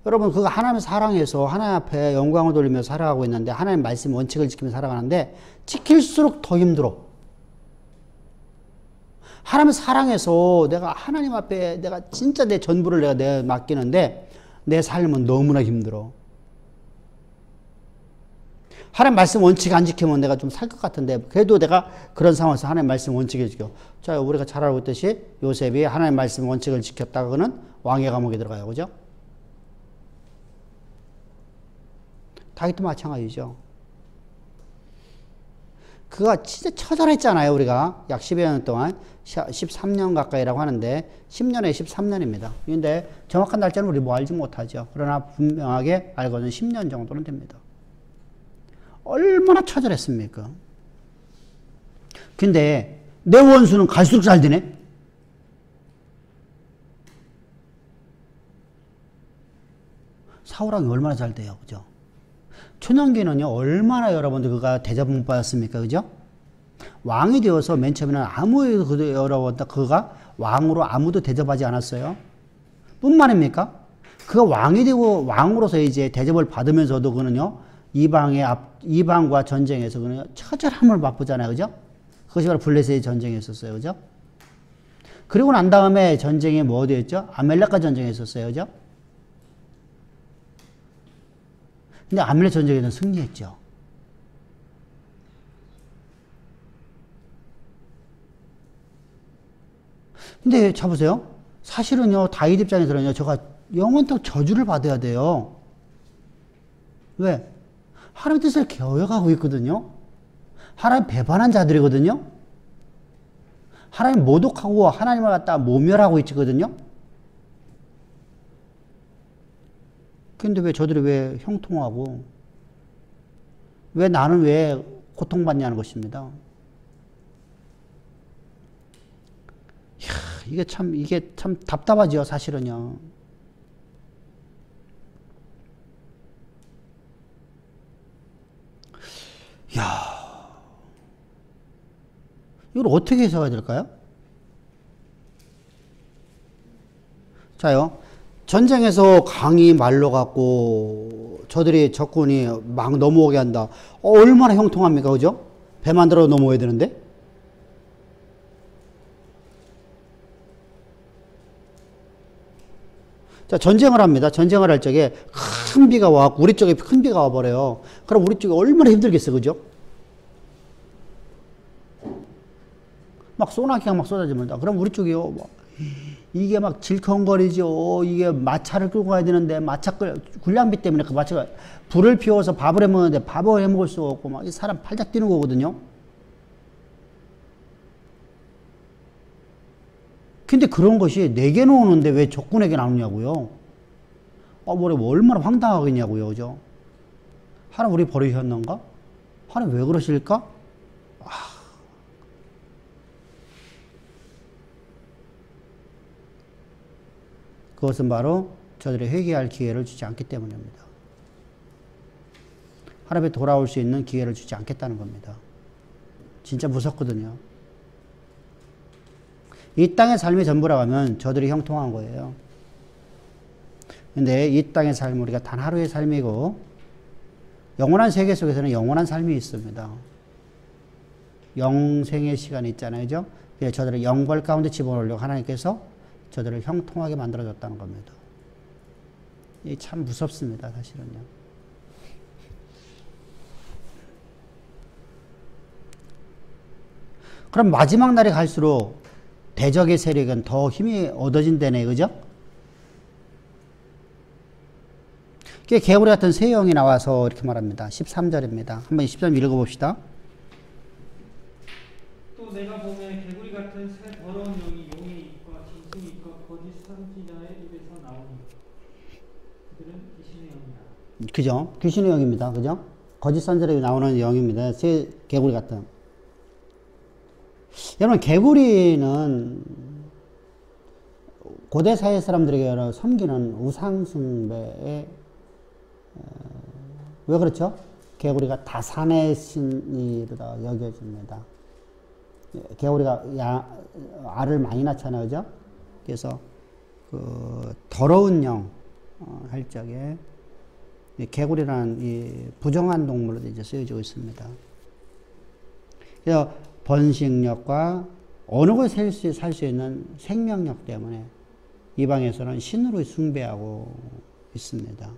여러분, 그거 하나님을 사랑해서 하나님 앞에 영광을 돌리며 살아가고 있는데, 하나님 말씀 원칙을 지키며 살아가는데, 지킬수록 더 힘들어. 하나님을 사랑해서 내가 하나님 앞에 내가 진짜 내 전부를 내가 맡기는데, 내 삶은 너무나 힘들어. 하나님 말씀 원칙 안 지키면 내가 좀 살 것 같은데, 그래도 내가 그런 상황에서 하나님 말씀 원칙을 지켜. 자, 우리가 잘 알고 있듯이 요셉이 하나님 말씀 원칙을 지켰다가는 왕의 감옥에 들어가요. 그죠? 다윗도 마찬가지죠. 그가 진짜 처절했잖아요. 우리가 약 10여 년 동안 13년 가까이라고 하는데 10년에 13년입니다. 근데 정확한 날짜는 우리 뭐 알지 못하죠. 그러나 분명하게 알고는 10년 정도는 됩니다. 얼마나 처절했습니까? 근데 내 원수는 갈수록 잘 되네? 사울왕이 얼마나 잘 돼요. 그죠? 춘향기는요, 얼마나 여러분들 그가 대접 못 받았습니까? 그죠? 왕이 되어서 맨 처음에는 여러분들 그가 왕으로 아무도 대접하지 않았어요. 뿐만 아닙니까? 그가 왕이 되고 왕으로서 이제 대접을 받으면서도 그는요, 이방과 전쟁에서 그는 처절함을 맛보잖아요. 그죠? 그것이 바로 블레셋의 전쟁이었어요. 그죠? 그리고 난 다음에 전쟁이 뭐 어디였죠? 아멜렉과 전쟁이 있었어요. 그죠? 근데 아멜렉 전쟁에서는 승리했죠. 근데 잡으세요. 사실은요, 다윗 입장에서는요, 저가 영원토록 저주를 받아야 돼요. 왜? 하나님 뜻을 개혁하고 있거든요. 하나님 배반한 자들이거든요. 하나님 모독하고 하나님을 갖다 모멸하고 있거든요. 근데 왜 저들이 왜 형통하고 왜 나는 왜 고통받냐는 것입니다. 이야, 이게 참 답답하죠, 사실은요. 야, 이걸 어떻게 해석해야 될까요? 자요, 전쟁에서 강이 말로 갖고 저들이 적군이 막 넘어오게 한다. 얼마나 형통합니까, 그죠? 배 만들어 넘어야 되는데. 자, 전쟁을 합니다. 전쟁을 할 적에 큰 비가 와, 우리 쪽에 큰 비가 와버려요. 그럼 우리 쪽이 얼마나 힘들겠어요, 그죠? 막 소나기가 막 쏟아집니다. 그럼 우리 쪽이요, 이게 막 질컹거리죠. 이게 마차를 끌고 가야 되는데, 군량비 때문에 그 마차가 불을 피워서 밥을 해 먹는데 밥을 해 먹을 수 없고, 막 이 사람 팔짝 뛰는 거거든요. 근데 그런 것이 내게는 오는데 왜 적군에게 나오냐고요? 뭐 얼마나 황당하겠냐고요, 그죠? 하나님 우리 버리셨는가? 하나님 왜 그러실까? 그것은 바로 저들이 회개할 기회를 주지 않기 때문입니다. 하나님께 돌아올 수 있는 기회를 주지 않겠다는 겁니다. 진짜 무섭거든요. 이 땅의 삶이 전부라고 하면 저들이 형통한 거예요. 근데 이 땅의 삶은 우리가 단 하루의 삶이고 영원한 세계 속에서는 영원한 삶이 있습니다. 영생의 시간이 있잖아요. 그죠? 저들을 영벌 가운데 집어넣으려고 하나님께서 저들을 형통하게 만들어줬다는 겁니다. 이게 참 무섭습니다. 사실은요. 그럼 마지막 날이 갈수록 대적의 세력은 더 힘이 얻어진다네. 그죠? 개구리 같은 새 영이 나와서 이렇게 말합니다. 13절입니다. 한번 13절 읽어봅시다. 또 내가 보면 개구리 같은 새 더러운 영이 용의 입과 짐승의 입과 거짓 선지자의 입에서 나오니 그들은 귀신의 영이라. 그죠? 귀신의 영입니다. 그죠? 거짓 선지자에 나오는 영입니다. 새 개구리 같은. 여러분, 개구리는 고대 사회 사람들에게 섬기는 우상숭배의 왜 그렇죠? 개구리가 다산의 신이라 여겨집니다. 개구리가 알을 많이 낳잖아요. 그죠? 그래서 그 더러운 영 할 적에 개구리라는 이 부정한 동물로 이제 쓰여지고 있습니다. 그래서 번식력과 어느 곳에 살 수 있는 생명력 때문에 이방에서는 신으로 숭배하고 있습니다.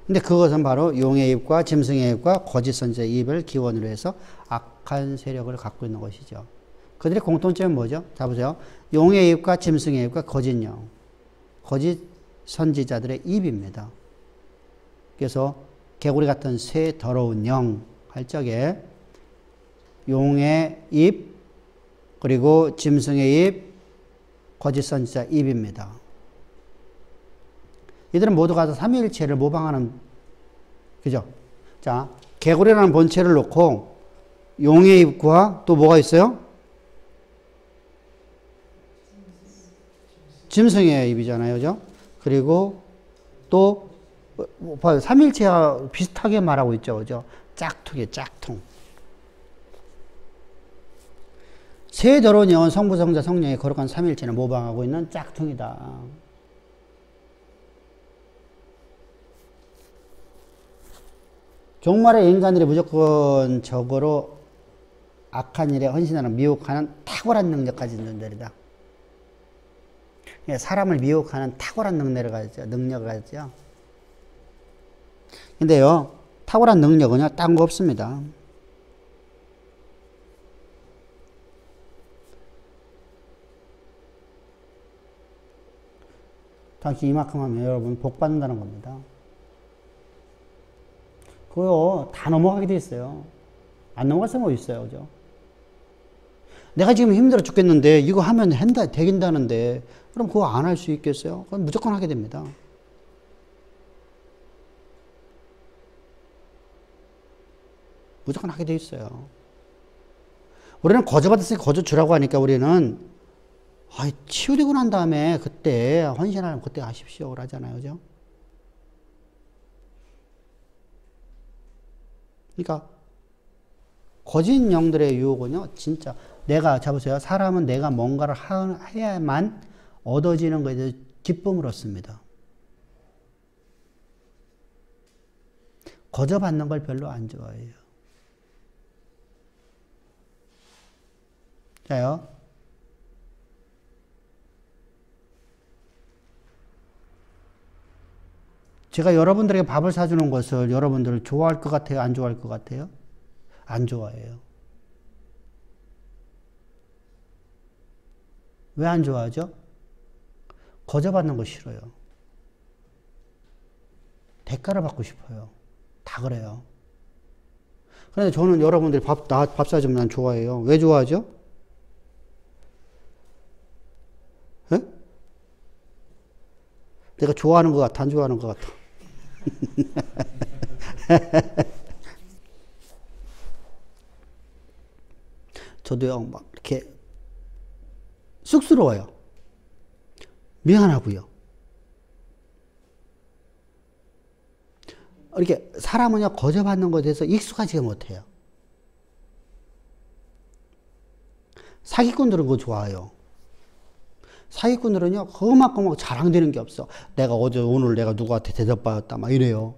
근데 그것은 바로 용의 입과 짐승의 입과 거짓 선지자의 입을 기원으로 해서 악한 세력을 갖고 있는 것이죠. 그들의 공통점은 뭐죠? 자 보세요. 용의 입과 짐승의 입과 거짓 영, 거짓 선지자들의 입입니다. 그래서 개구리 같은 새 더러운 영 할 적에 용의 입, 그리고 짐승의 입, 거짓 선지자 입입니다. 이들은 모두가 삼위일체를 모방하는, 그죠? 자, 개구리라는 본체를 놓고 용의 입과 또 뭐가 있어요? 짐승의 입이잖아요. 그죠? 그리고 또, 봐요. 삼위일체와 비슷하게 말하고 있죠. 그죠? 짝퉁이에요, 짝퉁. 새 더러운 영은 성부, 성자, 성령의 거룩한 삼위일체를 모방하고 있는 짝퉁이다. 종말의 인간들이 무조건적으로 악한 일에 헌신하는 미혹하는 탁월한 능력 가진 존재이다. 사람을 미혹하는 탁월한 능력을 가지죠. 근데요, 탁월한 능력은요, 딴 거 없습니다. 당신 이만큼 하면 여러분 복 받는다는 겁니다. 그거 다 넘어가게 돼 있어요. 안 넘어갈 사람 어디 있어요. 그죠? 내가 지금 힘들어 죽겠는데 이거 하면 되긴다는데 그럼 그거 안 할 수 있겠어요? 그건 무조건 하게 됩니다. 무조건 하게 돼 있어요. 우리는 거저 받았으니 거저 주라고 하니까 우리는 치유되고 난 다음에 그때 헌신하면 그때 하십시오. 그러잖아요. 그죠? 그러니까 거짓 영들의 유혹은요, 진짜 내가 잡으세요. 사람은 내가 뭔가를 해야만 얻어지는 것에 대해서 기쁨을 얻습니다. 거저 받는 걸 별로 안 좋아해요. 자요. 제가 여러분들에게 밥을 사주는 것을 여러분들 좋아할 것 같아요? 안 좋아할 것 같아요? 안 좋아해요. 왜 안 좋아하죠? 거저 받는 거 싫어요. 대가를 받고 싶어요. 다 그래요. 그런데 저는 여러분들이 밥 사주면 난 좋아해요. 왜 좋아하죠? 에? 내가 좋아하는 것 같아, 안 좋아하는 것 같아? 저도요, 막 이렇게 쑥스러워요. 미안하고요. 이렇게 사람은요, 거저받는 것에 대해서 익숙하지 못해요. 사기꾼들은 그거 좋아요. 사기꾼들은요, 그만큼 자랑되는 게 없어. 내가 오늘 내가 누구한테 대접받았다, 막 이래요.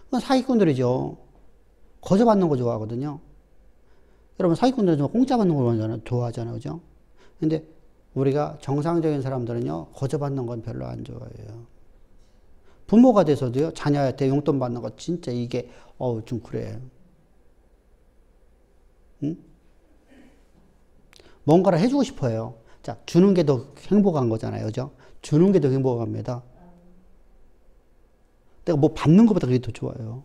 그건 사기꾼들이죠. 거저받는 거 좋아하거든요. 여러분, 사기꾼들은 좀 공짜 받는 거 좋아하잖아요. 그죠? 근데 우리가 정상적인 사람들은요, 거저받는 건 별로 안 좋아해요. 부모가 돼서도요, 자녀한테 용돈 받는 거 진짜 이게, 좀 그래. 응? 뭔가를 해주고 싶어요. 자, 주는 게 더 행복한 거잖아요. 그죠? 주는 게 더 행복합니다. 내가 뭐 받는 것보다 그게 더 좋아요.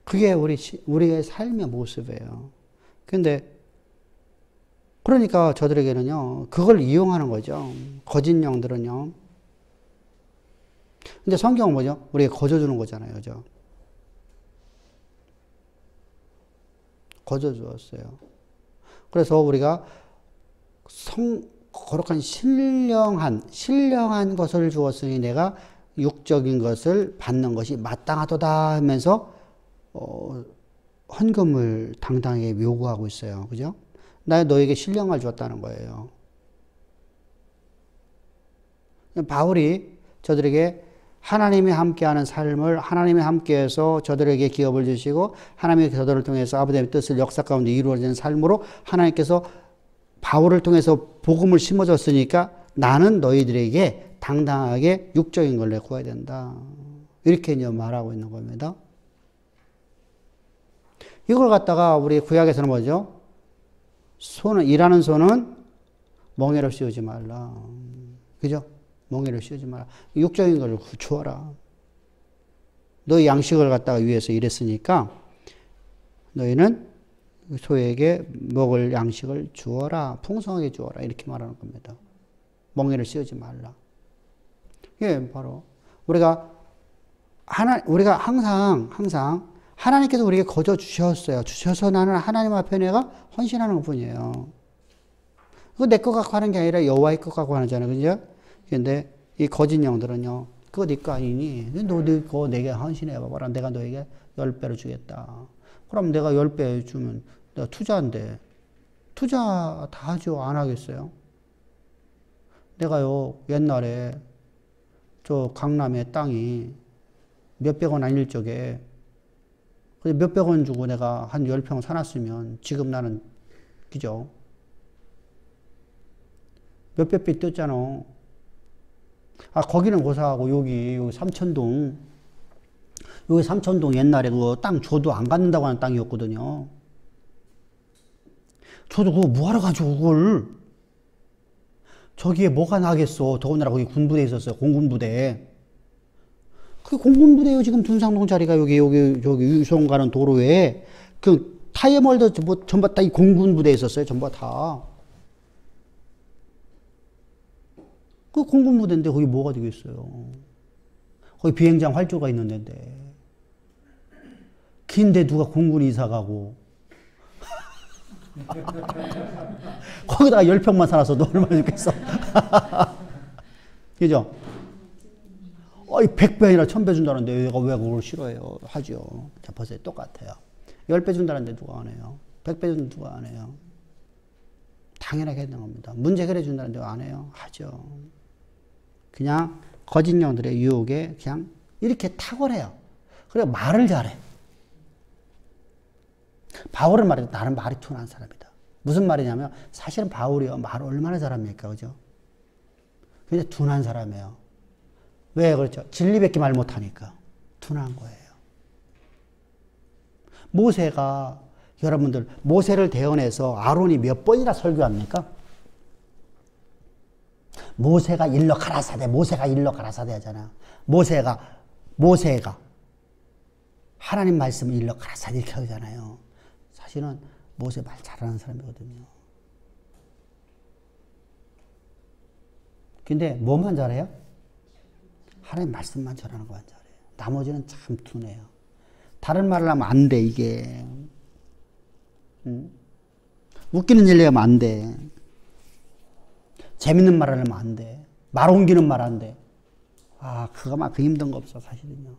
그게 우리의 삶의 모습이에요. 근데, 그러니까 저들에게는요, 그걸 이용하는 거죠. 거짓 영들은요. 근데 성경은 뭐죠? 우리에게 거저주는 거잖아요. 그죠? 거저주었어요. 그래서 우리가 거룩한 신령한 것을 주었으니 내가 육적인 것을 받는 것이 마땅하도다 하면서 헌금을 당당하게 요구하고 있어요. 그죠? 나 너에게 신령을 주었다는 거예요. 바울이 저들에게 하나님이 함께하는 삶을 하나님이 함께해서 저들에게 기업을 주시고 하나님이 저들을 통해서 아버지의 뜻을 역사 가운데 이루어지는 삶으로 하나님께서 바울을 통해서 복음을 심어줬으니까 나는 너희들에게 당당하게 육적인 걸 구해야 된다. 이렇게 이제 말하고 있는 겁니다. 이걸 갖다가 우리 구약에서는 뭐죠? 일하는 손은 멍에를 씌우지 말라. 그죠? 멍에를 씌우지 마라. 육적인 걸 주어라. 너희 양식을 갖다가 위해서 일했으니까 너희는 소에게 먹을 양식을 주어라. 풍성하게 주어라. 이렇게 말하는 겁니다. 멍에를 씌우지 말라. 예, 바로 우리가 항상 하나님께서 우리에게 거저 주셨어요. 주셔서 나는 하나님 앞에 내가 헌신하는 것 뿐이에요. 그거 내 것 갖고 하는 게 아니라 여호와의 것 갖고 하잖아요. 그죠? 근데 이 거짓 영들은요, 그거 네 거 아니니? 너 그거 내게 헌신해 봐봐라. 내가 너에게 10배로 주겠다. 그럼 내가 10배 주면 내가 투자인데, 투자 다 하죠. 안 하겠어요? 내가요, 옛날에 저 강남에 땅이 몇백 원 아닐 적에 몇백 원 주고 내가 한 10평 사놨으면 지금 나는, 그죠? 몇백 배 뛰었잖아. 거기는 고사하고 여기 삼천동. 여기 삼천동 옛날에 그 땅 줘도 안 갖는다고 하는 땅이었거든요. 저도 그거 뭐하러 가지고 그걸. 저기에 뭐가 나겠어. 더군다나 거기 군부대에 있었어요. 공군부대. 그게 공군부대예요. 지금 둔상동 자리가 여기 유성 가는 도로에 그 타이어몰도 전부 다 이 공군부대에 있었어요. 전부 다. 그 공군부대인데 거기 뭐가 되겠어요. 거기 비행장 활주로가 있는 데인데. 긴데 누가 공군 이사 가고. 거기다가 10평만 살았어도 얼마나 좋겠어. 그죠? 100배 아니라 1000배 준다는데 얘가 왜 그걸 싫어해요? 하죠. 자, 벌써 똑같아요. 10배 준다는데 누가 안 해요? 100배 준다는데 누가 안 해요? 당연하게 하는 겁니다. 문제 해결해 준다는데 안 해요? 하죠. 그냥 거짓 영들의 유혹에 그냥 이렇게 탁월해요. 그래 말을 잘해. 바울은 말해도 나는 말이 둔한 사람이다. 무슨 말이냐면 사실은 바울이요. 말을 얼마나 잘합니까? 그죠? 근데 둔한 사람이에요. 왜 그렇죠? 진리밖에 말 못하니까. 둔한 거예요. 모세가 여러분들 모세를 대언해서 아론이 몇 번이나 설교합니까? 모세가 일러 가라사대 하잖아. 모세가 하나님 말씀을 일러 가라사대 이렇게 하잖아요. 사실은 모세 말 잘하는 사람이거든요. 근데 뭐만 잘해요? 하나님 말씀만 전하는 것만 잘해요. 나머지는 참 둔해요. 다른 말을 하면 안 돼, 이게. 웃기는 일 하면 안 돼. 재밌는 말을 하면 안 돼. 말 옮기는 말 안 돼. 아, 그거만큼 힘든 거 없어, 사실은요.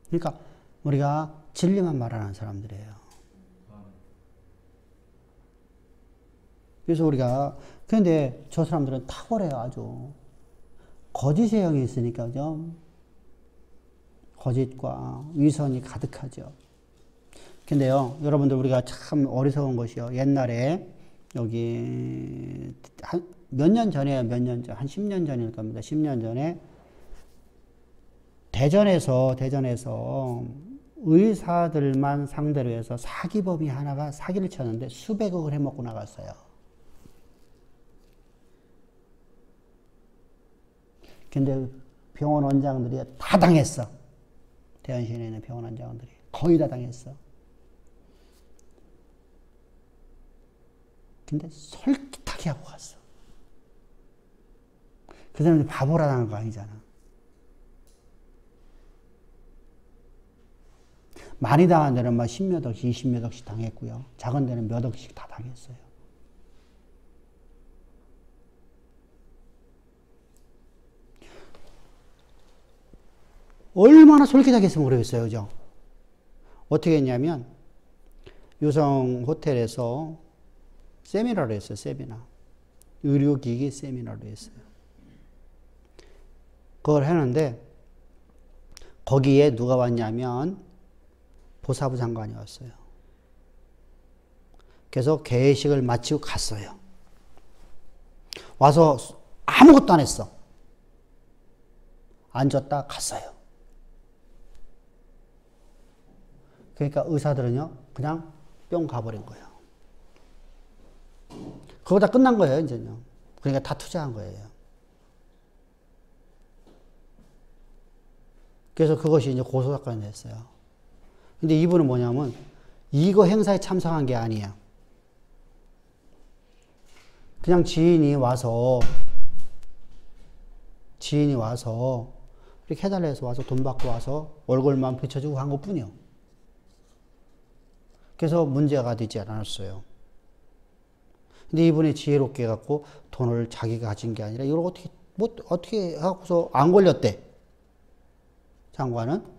그러니까 우리가 진리만 말하는 사람들이에요. 그래서 우리가, 그런데 저 사람들은 탁월해요, 아주. 거짓의 영이 있으니까, 좀 거짓과 위선이 가득하죠. 근데요, 여러분들 우리가 참 어리석은 것이요. 옛날에 여기 몇 년 전에, 한 10년 전일 겁니다. 10년 전에 대전에서 의사들만 상대로 해서 사기범이 하나가 사기를 쳤는데 수백억을 해먹고 나갔어요. 근데 병원 원장들이 다 당했어. 대전시내에 있는 병원 원장들이 거의 다 당했어. 근데 솔깃하게 하고 갔어. 그 사람들이 바보라는 거 아니잖아. 많이 당한 데는 막 10몇 억씩, 20몇 억씩 당했고요. 작은 데는 몇 억씩 다 당했어요. 얼마나 솔깃하게 했으면 그러겠어요. 그죠? 어떻게 했냐면, 유성 호텔에서 세미나를 했어요. 세미나. 의료기기 세미나를 했어요. 그걸 했는데, 거기에 누가 왔냐면, 보사부 장관이 왔어요. 그래서 개회식을 마치고 갔어요. 와서 아무것도 안 했어. 앉았다 갔어요. 그러니까 의사들은요, 그냥 뿅 가버린 거예요. 그거 다 끝난 거예요, 이제요. 그러니까 다 투자한 거예요. 그래서 그것이 이제 고소사건이 됐어요. 근데 이분은 뭐냐면, 이거 행사에 참석한 게 아니야. 그냥 지인이 와서 이렇게 해달라 해서 와서 돈 받고 와서 얼굴만 비춰주고 한 것 뿐이요. 그래서 문제가 되지 않았어요. 근데 이분이 지혜롭게 갖고 돈을 자기가 가진 게 아니라 이걸 어떻게 하고서 안 걸렸대. 장관은.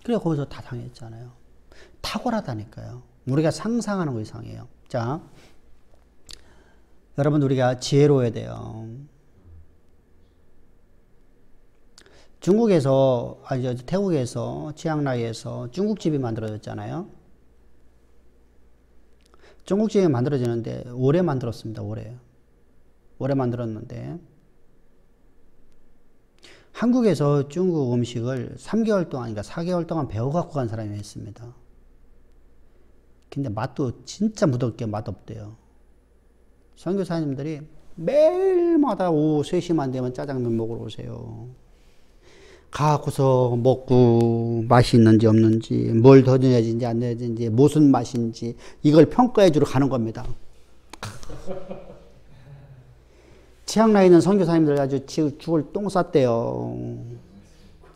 그래, 거기서 다 당했잖아요. 탁월하다니까요. 우리가 상상하는 거 이상해요. 자, 여러분, 우리가 지혜로워야 돼요. 태국에서, 치앙라이에서 중국집이 만들어졌잖아요. 중국집이 만들어지는데, 오래 만들었습니다, 오래 만들었는데, 한국에서 중국 음식을 3개월 동안, 그러니까 4개월 동안 배워갖고 간 사람이 있습니다. 근데 맛도 진짜 무덥게 맛없대요. 선교사님들이 매일마다 오후 3시만 되면 짜장면 먹으러 오세요. 가고서 먹고 맛이 있는지 없는지, 뭘 더 넣어야지 안 넣어야지, 무슨 맛인지 이걸 평가해 주러 가는 겁니다. 치앙라이 있는 선교사님들 아주 죽을 똥 쌌대요.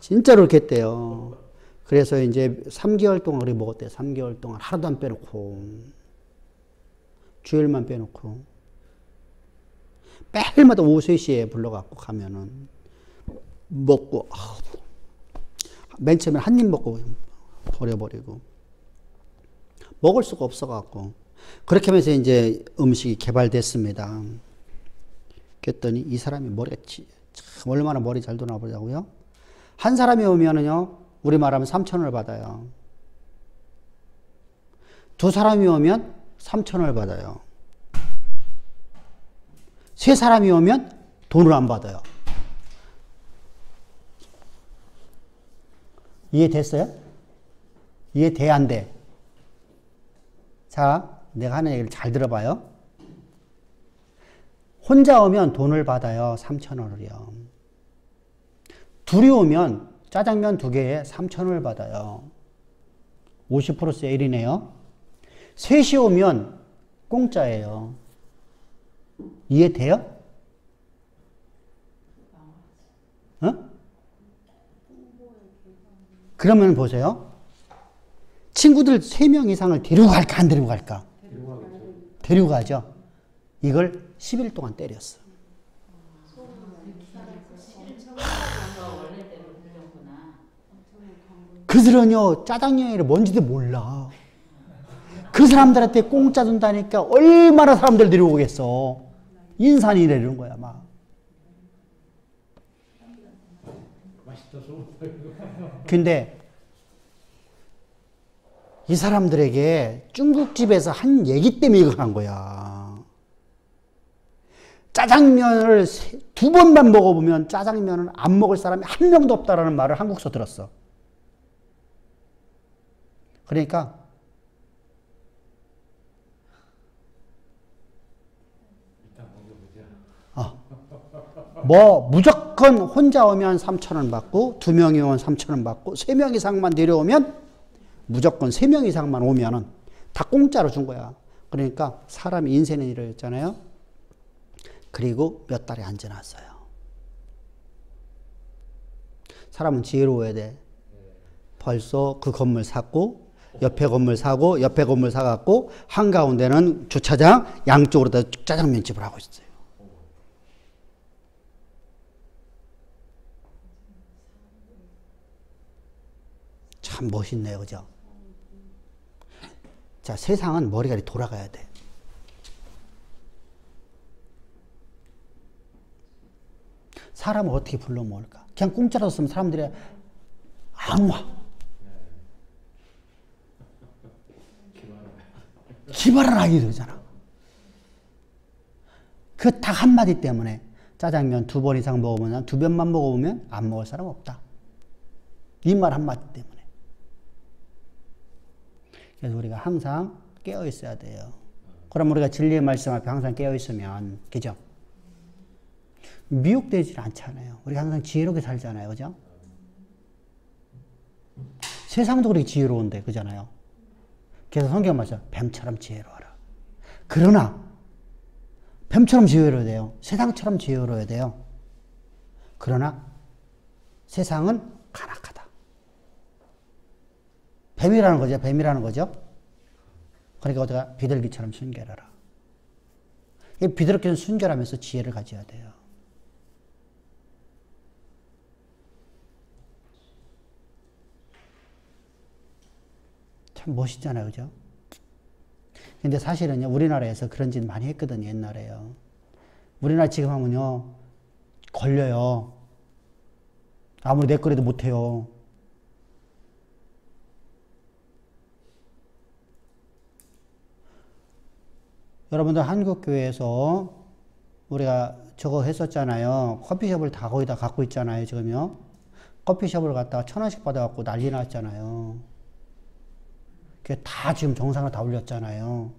진짜로 그렇게 했대요. 그래서 이제 3개월 동안 그렇게 먹었대요. 3개월 동안 하루도 안 빼놓고, 주일만 빼놓고, 매일마다 오후 3시에 불러갖고 가면은 먹고, 맨 처음에 한 입 먹고 버려버리고, 먹을 수가 없어갖고, 그렇게 하면서 이제 음식이 개발됐습니다. 그랬더니 이 사람이 머리가 참 얼마나 머리 잘 도나 보자고요. 한 사람이 오면은요, 우리 말하면 3,000원을 받아요. 두 사람이 오면 3,000원을 받아요. 세 사람이 오면 돈을 안 받아요. 이해됐어요? 이해돼, 안 돼? 자, 내가 하는 얘기를 잘 들어봐요. 혼자 오면 돈을 받아요. 3,000원을요. 둘이 오면 짜장면 2개에 3,000원을 받아요. 50% 세일이네요. 셋이 오면 공짜예요. 이해돼요? 어? 그러면 보세요. 친구들 3명 이상을 데리고 갈까, 안 데리고 갈까? 데리고 가죠. 이걸 10일 동안 때렸어. 그들은요, 짜장면이 뭔지도 몰라. 그 사람들한테 공짜 준다니까 얼마나 사람들 데려오겠어. 인산이 내리는 거야, 막. 근데 이 사람들에게 중국집에서 한 얘기 때문에 이걸 한 거야. 짜장면을 2번만 먹어보면 짜장면은 안 먹을 사람이 한 명도 없다라는 말을 한국서 들었어. 그러니까 뭐 무조건 혼자 오면 3,000원 받고 2명이 오면 3,000원 받고 3명 이상만 내려오면 무조건 3명 이상만 오면은 다 공짜로 준 거야. 그러니까 사람이 인생의 일을 했잖아요. 그리고 몇 달에 앉아놨어요. 사람은 지혜로워야 돼. 벌써 그 건물 샀고 옆에 건물 사고 옆에 건물 사갖고 한가운데는 주차장 양쪽으로 다 짜장면집을 하고 있어요. 참 멋있네요. 그죠? 자, 세상은 머리가 돌아가야 돼. 사람을 어떻게 불러 모을까? 그냥 공짜로 쓰면 사람들이 안 와. 기발을 하게 되잖아. 그 딱 한마디 때문에 짜장면 2번 이상 먹으면 2번만 먹어보면 안 먹을 사람 없다. 이 말 한마디 때문에. 그래서 우리가 항상 깨어 있어야 돼요. 그럼 우리가 진리의 말씀 앞에 항상 깨어 있으면, 그죠? 미혹되질 않잖아요. 우리가 항상 지혜롭게 살잖아요. 그죠? 세상도 그렇게 지혜로운데, 그잖아요. 그래서 성경 말씀, 뱀처럼 지혜로워라. 그러나, 뱀처럼 지혜로워야 돼요. 세상처럼 지혜로워야 돼요. 그러나, 세상은 간악하다. 뱀이라는 거죠. 뱀이라는 거죠. 그러니까 우리가 비둘기처럼 순결하라. 이 비둘기는 순결하면서 지혜를 가져야 돼요. 참 멋있잖아요. 그죠? 근데 사실은요, 우리나라에서 그런 짓 많이 했거든요. 옛날에요. 우리나라 지금 하면요, 걸려요. 아무리 내 거라도 못해요. 여러분들 한국교회에서 우리가 저거 했었잖아요. 커피숍을 다 거의 다 갖고 있잖아요. 지금요. 커피숍을 갖다가 1,000원씩 받아갖고 난리 났잖아요. 그게 다 지금 정상을 다 올렸잖아요.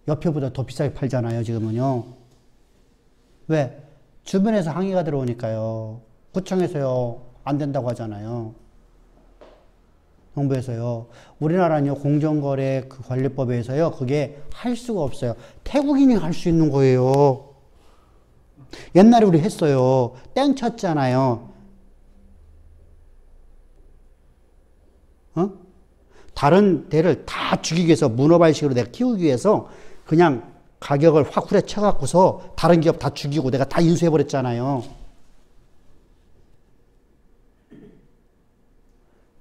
옆에보다 더 비싸게 팔잖아요. 지금은요. 왜? 주변에서 항의가 들어오니까요. 구청에서요. 안 된다고 하잖아요. 정부에서요. 우리나라는요, 공정거래 그 관리법에서요, 그게 할 수가 없어요. 태국인이 할 수 있는 거예요. 옛날에 우리 했어요. 땡 쳤잖아요. 다른 데를 다 죽이기 위해서, 문어발식으로 내가 키우기 위해서 그냥 가격을 확 후려쳐갖고서 다른 기업 다 죽이고 내가 다 인수해버렸잖아요.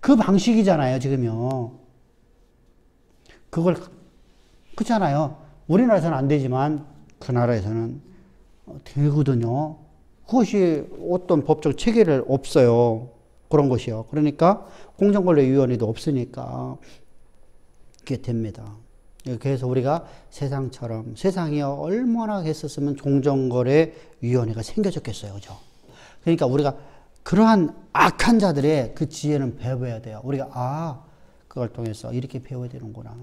그 방식이잖아요, 지금요. 그걸, 그렇잖아요. 우리나라에서는 안 되지만, 그 나라에서는 되거든요. 그것이 어떤 법적 체계를 없어요. 그런 것이요. 그러니까, 공정거래위원회도 없으니까, 그게 됩니다. 그래서 우리가 세상처럼, 세상이 얼마나 했었으면 공정거래위원회가 생겨졌겠어요. 그죠? 그러니까 우리가 그러한 악한 자들의 그 지혜는 배워야 돼요. 우리가, 그걸 통해서 이렇게 배워야 되는구나.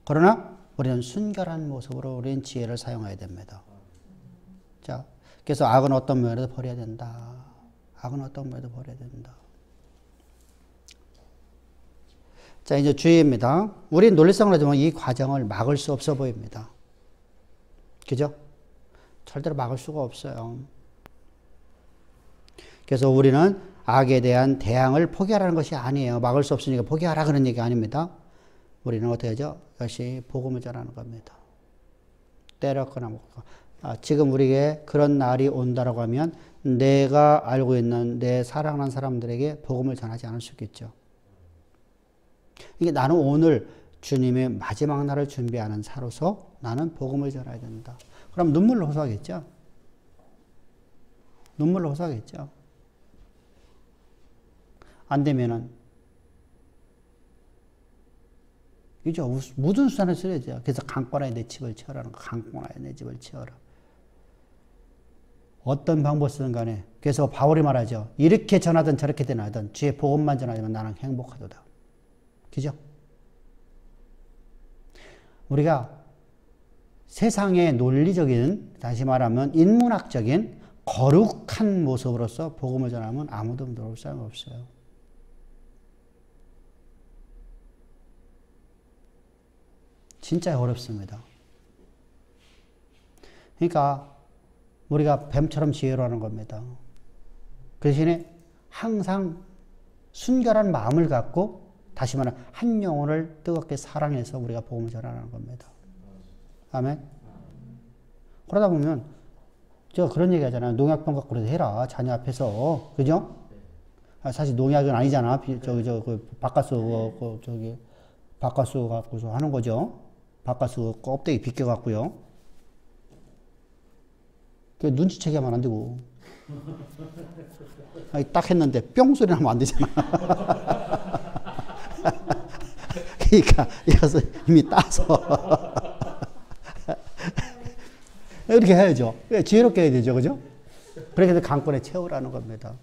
그러나, 우리는 순결한 모습으로 우리는 지혜를 사용해야 됩니다. 자, 그래서 악은 어떤 면에도 버려야 된다. 악은 어떤 면에도 버려야 된다. 자, 이제 주의입니다. 우리 논리성으로 보면 이 과정을 막을 수 없어 보입니다. 그죠? 절대로 막을 수가 없어요. 그래서 우리는 악에 대한 대항을 포기하라는 것이 아니에요. 막을 수 없으니까 포기하라 그런 얘기 아닙니다. 우리는 어떻게 하죠? 열심히 복음을 전하는 겁니다. 때렸거나 먹고. 지금 우리에게 그런 날이 온다라고 하면 내가 알고 있는 내 사랑하는 사람들에게 복음을 전하지 않을 수 있겠죠. 이게 나는 오늘 주님의 마지막 날을 준비하는 사로서 나는 복음을 전해야 된다. 그럼 눈물로 호소하겠죠. 눈물로 호소하겠죠. 안 되면은 이제 무슨 수단을 써야죠. 그래서 강권하여 내 집을 채워라는 거. 강권하여 내 집을 채워라. 어떤 방법 쓰든 간에. 그래서 바울이 말하죠. 이렇게 전하든 저렇게 전하든 주의 복음만 전하면 나는 행복하도다. 그죠? 우리가 세상의 논리적인, 다시 말하면 인문학적인 거룩한 모습으로서 복음을 전하면 아무도 들어올 사람이 없어요. 진짜 어렵습니다. 그러니까 우리가 뱀처럼 지혜로하는 겁니다. 그 대신에 항상 순결한 마음을 갖고 다시 말하면 한 영혼을 뜨겁게 사랑해서 우리가 복음을 전하는 겁니다. 아멘. 그러다 보면 제가 그런 얘기 하잖아요. 농약병 갖고 그래도 해라. 자녀 앞에서. 그죠? 사실 농약은 아니잖아. 바카스 갖고서 하는 거죠. 바카스 껍데기 벗겨 갖고요. 눈치채게 하면 안 되고. 딱 했는데 뿅 소리 나면 안 되잖아. 그러니까 이것을 이미 따서 이렇게 해야죠. 지혜롭게 해야 되죠. 그죠? 그렇게 해서 강권에 채우라는 겁니다.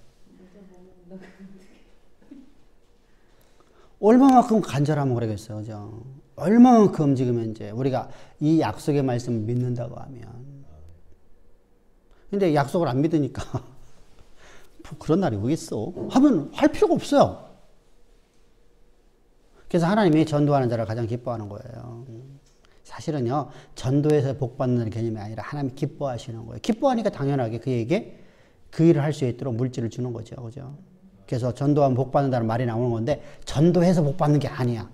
얼마만큼 간절하면 그러겠어요. 그죠? 얼마만큼 지금 이제 우리가 이 약속의 말씀을 믿는다고 하면. 근데 약속을 안 믿으니까 뭐 그런 날이 오겠어? 하면 할 필요가 없어요. 그래서 하나님이 전도하는 자를 가장 기뻐하는 거예요. 사실은요, 전도에서 복받는 개념이 아니라 하나님이 기뻐하시는 거예요. 기뻐하니까 당연하게 그에게 그 일을 할 수 있도록 물질을 주는 거죠. 그죠? 그래서 전도하면 복받는다는 말이 나오는 건데, 전도해서 복받는 게 아니야.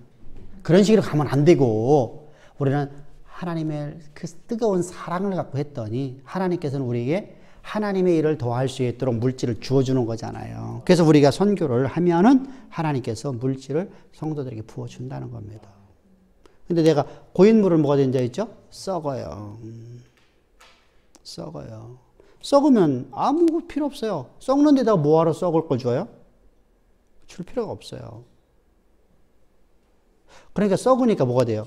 그런 식으로 가면 안 되고, 우리는 하나님의 그 뜨거운 사랑을 갖고 했더니, 하나님께서는 우리에게 하나님의 일을 더할 수 있도록 물질을 주어주는 거잖아요. 그래서 우리가 선교를 하면은 하나님께서 물질을 성도들에게 부어준다는 겁니다. 근데 내가 고인물을 뭐가 된자 있죠? 썩어요. 썩어요. 썩으면 아무 필요 없어요. 썩는 데다가 뭐하러 썩을 걸 줘요? 줄 필요가 없어요. 그러니까 썩으니까 뭐가 돼요?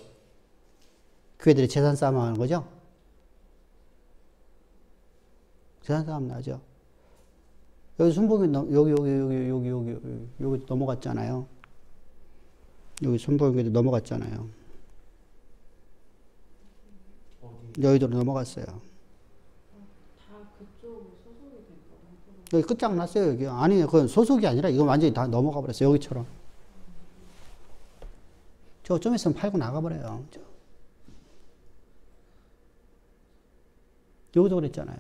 교회들이 재산 싸움 하는 거죠? 재산 싸움 나죠? 여기 순복이 여기 넘어갔잖아요. 여기 순복이도 넘어갔잖아요. 여의도로 넘어갔어요. 다 그쪽 소속이 될까? 여기 끝장났어요, 여기. 아니, 그건 소속이 아니라 이건 완전히 다 넘어가 버렸어요, 여기처럼. 저 좀 있으면 팔고 나가버려요. 여기도 그랬잖아요.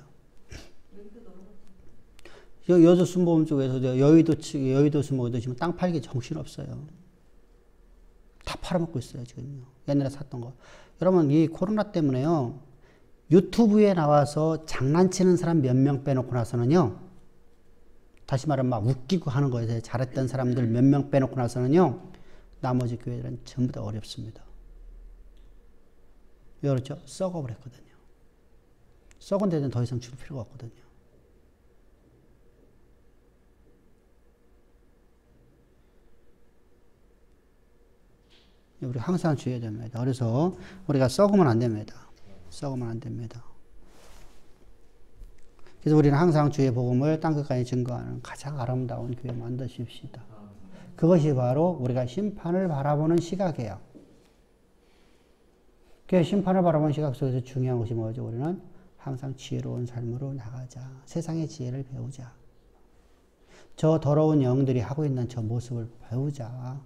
여수 순복음 쪽에서 여의도 순복음도 지금 땅 팔기 정신없어요. 다 팔아먹고 있어요, 지금요. 옛날에 샀던 거. 여러분, 이 코로나 때문에요. 유튜브에 나와서 장난치는 사람 몇 명 빼놓고 나서는요. 다시 말하면 막 웃기고 하는 거에 잘했던 사람들 몇 명 빼놓고 나서는요. 나머지 교회들은 전부 다 어렵습니다. 왜 그렇죠? 썩어버렸거든요. 썩은 데는 더 이상 줄 필요가 없거든요. 우리 항상 주의해야 됩니다. 그래서 우리가 썩으면 안 됩니다. 썩으면 안 됩니다. 그래서 우리는 항상 주의 복음을 땅끝까지 증거하는 가장 아름다운 교회 만드십시다. 그것이 바로 우리가 심판을 바라보는 시각이에요. 그 심판을 바라보는 시각 속에서 중요한 것이 뭐죠? 우리는 항상 지혜로운 삶으로 나가자. 세상의 지혜를 배우자. 저 더러운 영들이 하고 있는 저 모습을 배우자.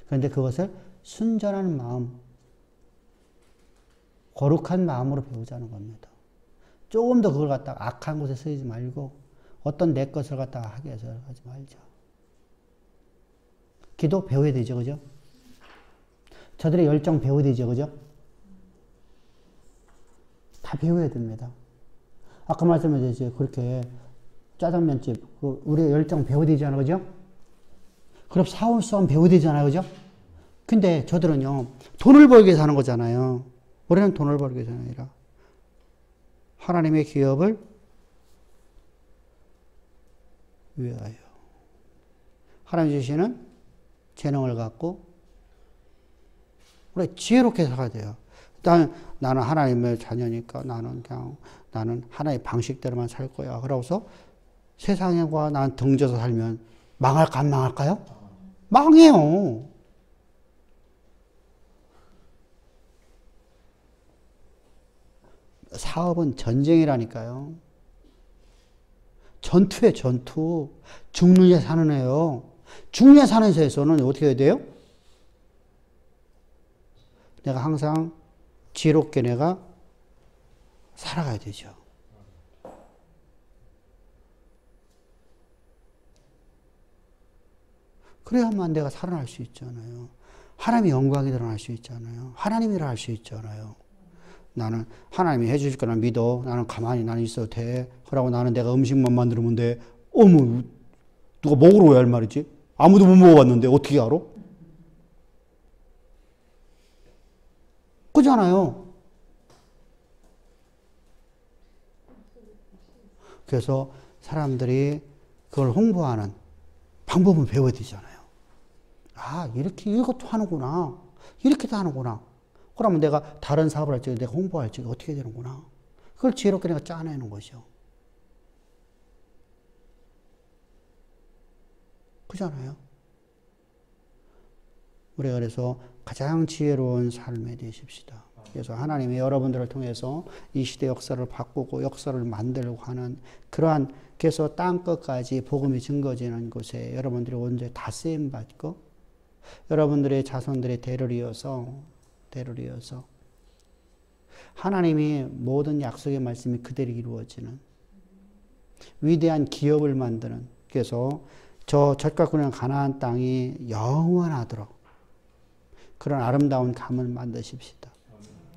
그런데 그것을 순전한 마음, 거룩한 마음으로 배우자는 겁니다. 조금 더 그걸 갖다가 악한 곳에 쓰지 말고 어떤 내 것을 갖다 하게 해서 하지 말자. 기도 배워야 되죠, 그죠? 저들의 열정 배워야 되죠, 그죠? 다 배워야 됩니다. 아까 말씀드렸죠. 그렇게 짜장면집, 우리의 열정 배워야 되잖아요, 그죠? 그럼 사업성 배워야 되잖아요, 그죠? 근데 저들은요, 돈을 벌기 위해서 하는 거잖아요. 우리는 돈을 벌기 위해서 아니라 하나님의 기업을 위하여. 하나님 주시는 재능을 갖고 우리 지혜롭게 살아야 돼요. 일단 나는 하나님의 자녀니까 나는 하나의 방식대로만 살 거야. 그러고서 세상과 난 등져서 살면 망할까 안 망할까요? 망해요. 사업은 전쟁이라니까요. 전투에 전투. 죽느냐 사는 애요. 죽느냐 사는 세에서는 어떻게 해야 돼요? 내가 항상 지혜롭게 내가 살아가야 되죠. 그래야만 내가 살아날 수 있잖아요. 하나님의 영광이 드러날 수 있잖아요. 하나님이라 할 수 있잖아요. 나는 하나님이 해주실 거나 믿어. 나는 가만히 나는 있어도 돼. 그러고 나는 내가 음식만 만들면 돼. 어머, 누가 먹으러 왜 할 말이지? 아무도 못 먹어봤는데 어떻게 알아? 그잖아요. 그래서 사람들이 그걸 홍보하는 방법은 배워야 되잖아요. 아, 이렇게 이것도 하는구나. 이렇게도 하는구나. 그러면 내가 다른 사업을 할 때 내가 홍보할 때 어떻게 되는구나. 그걸 지혜롭게 내가 짜내는 거죠. 그잖아요. 우리가 그래서 가장 지혜로운 삶에 되십시다. 그래서 하나님이 여러분들을 통해서 이 시대 역사를 바꾸고 역사를 만들고 하는 그러한, 그래서 땅끝까지 복음이 증거지는 곳에 여러분들이 언제 다 쓰임받고 여러분들의 자손들의 대를 이어서 하나님이 모든 약속의 말씀이 그대로 이루어지는 위대한 기업을 만드는, 그래서 저 젖과 꿀의 가나안 땅이 영원하도록 그런 아름다운 감을 만드십시다.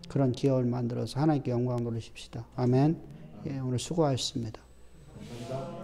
그런 기업을 만들어서 하나님께 영광 돌리십시다. 아멘. 예, 오늘 수고하셨습니다. 감사합니다.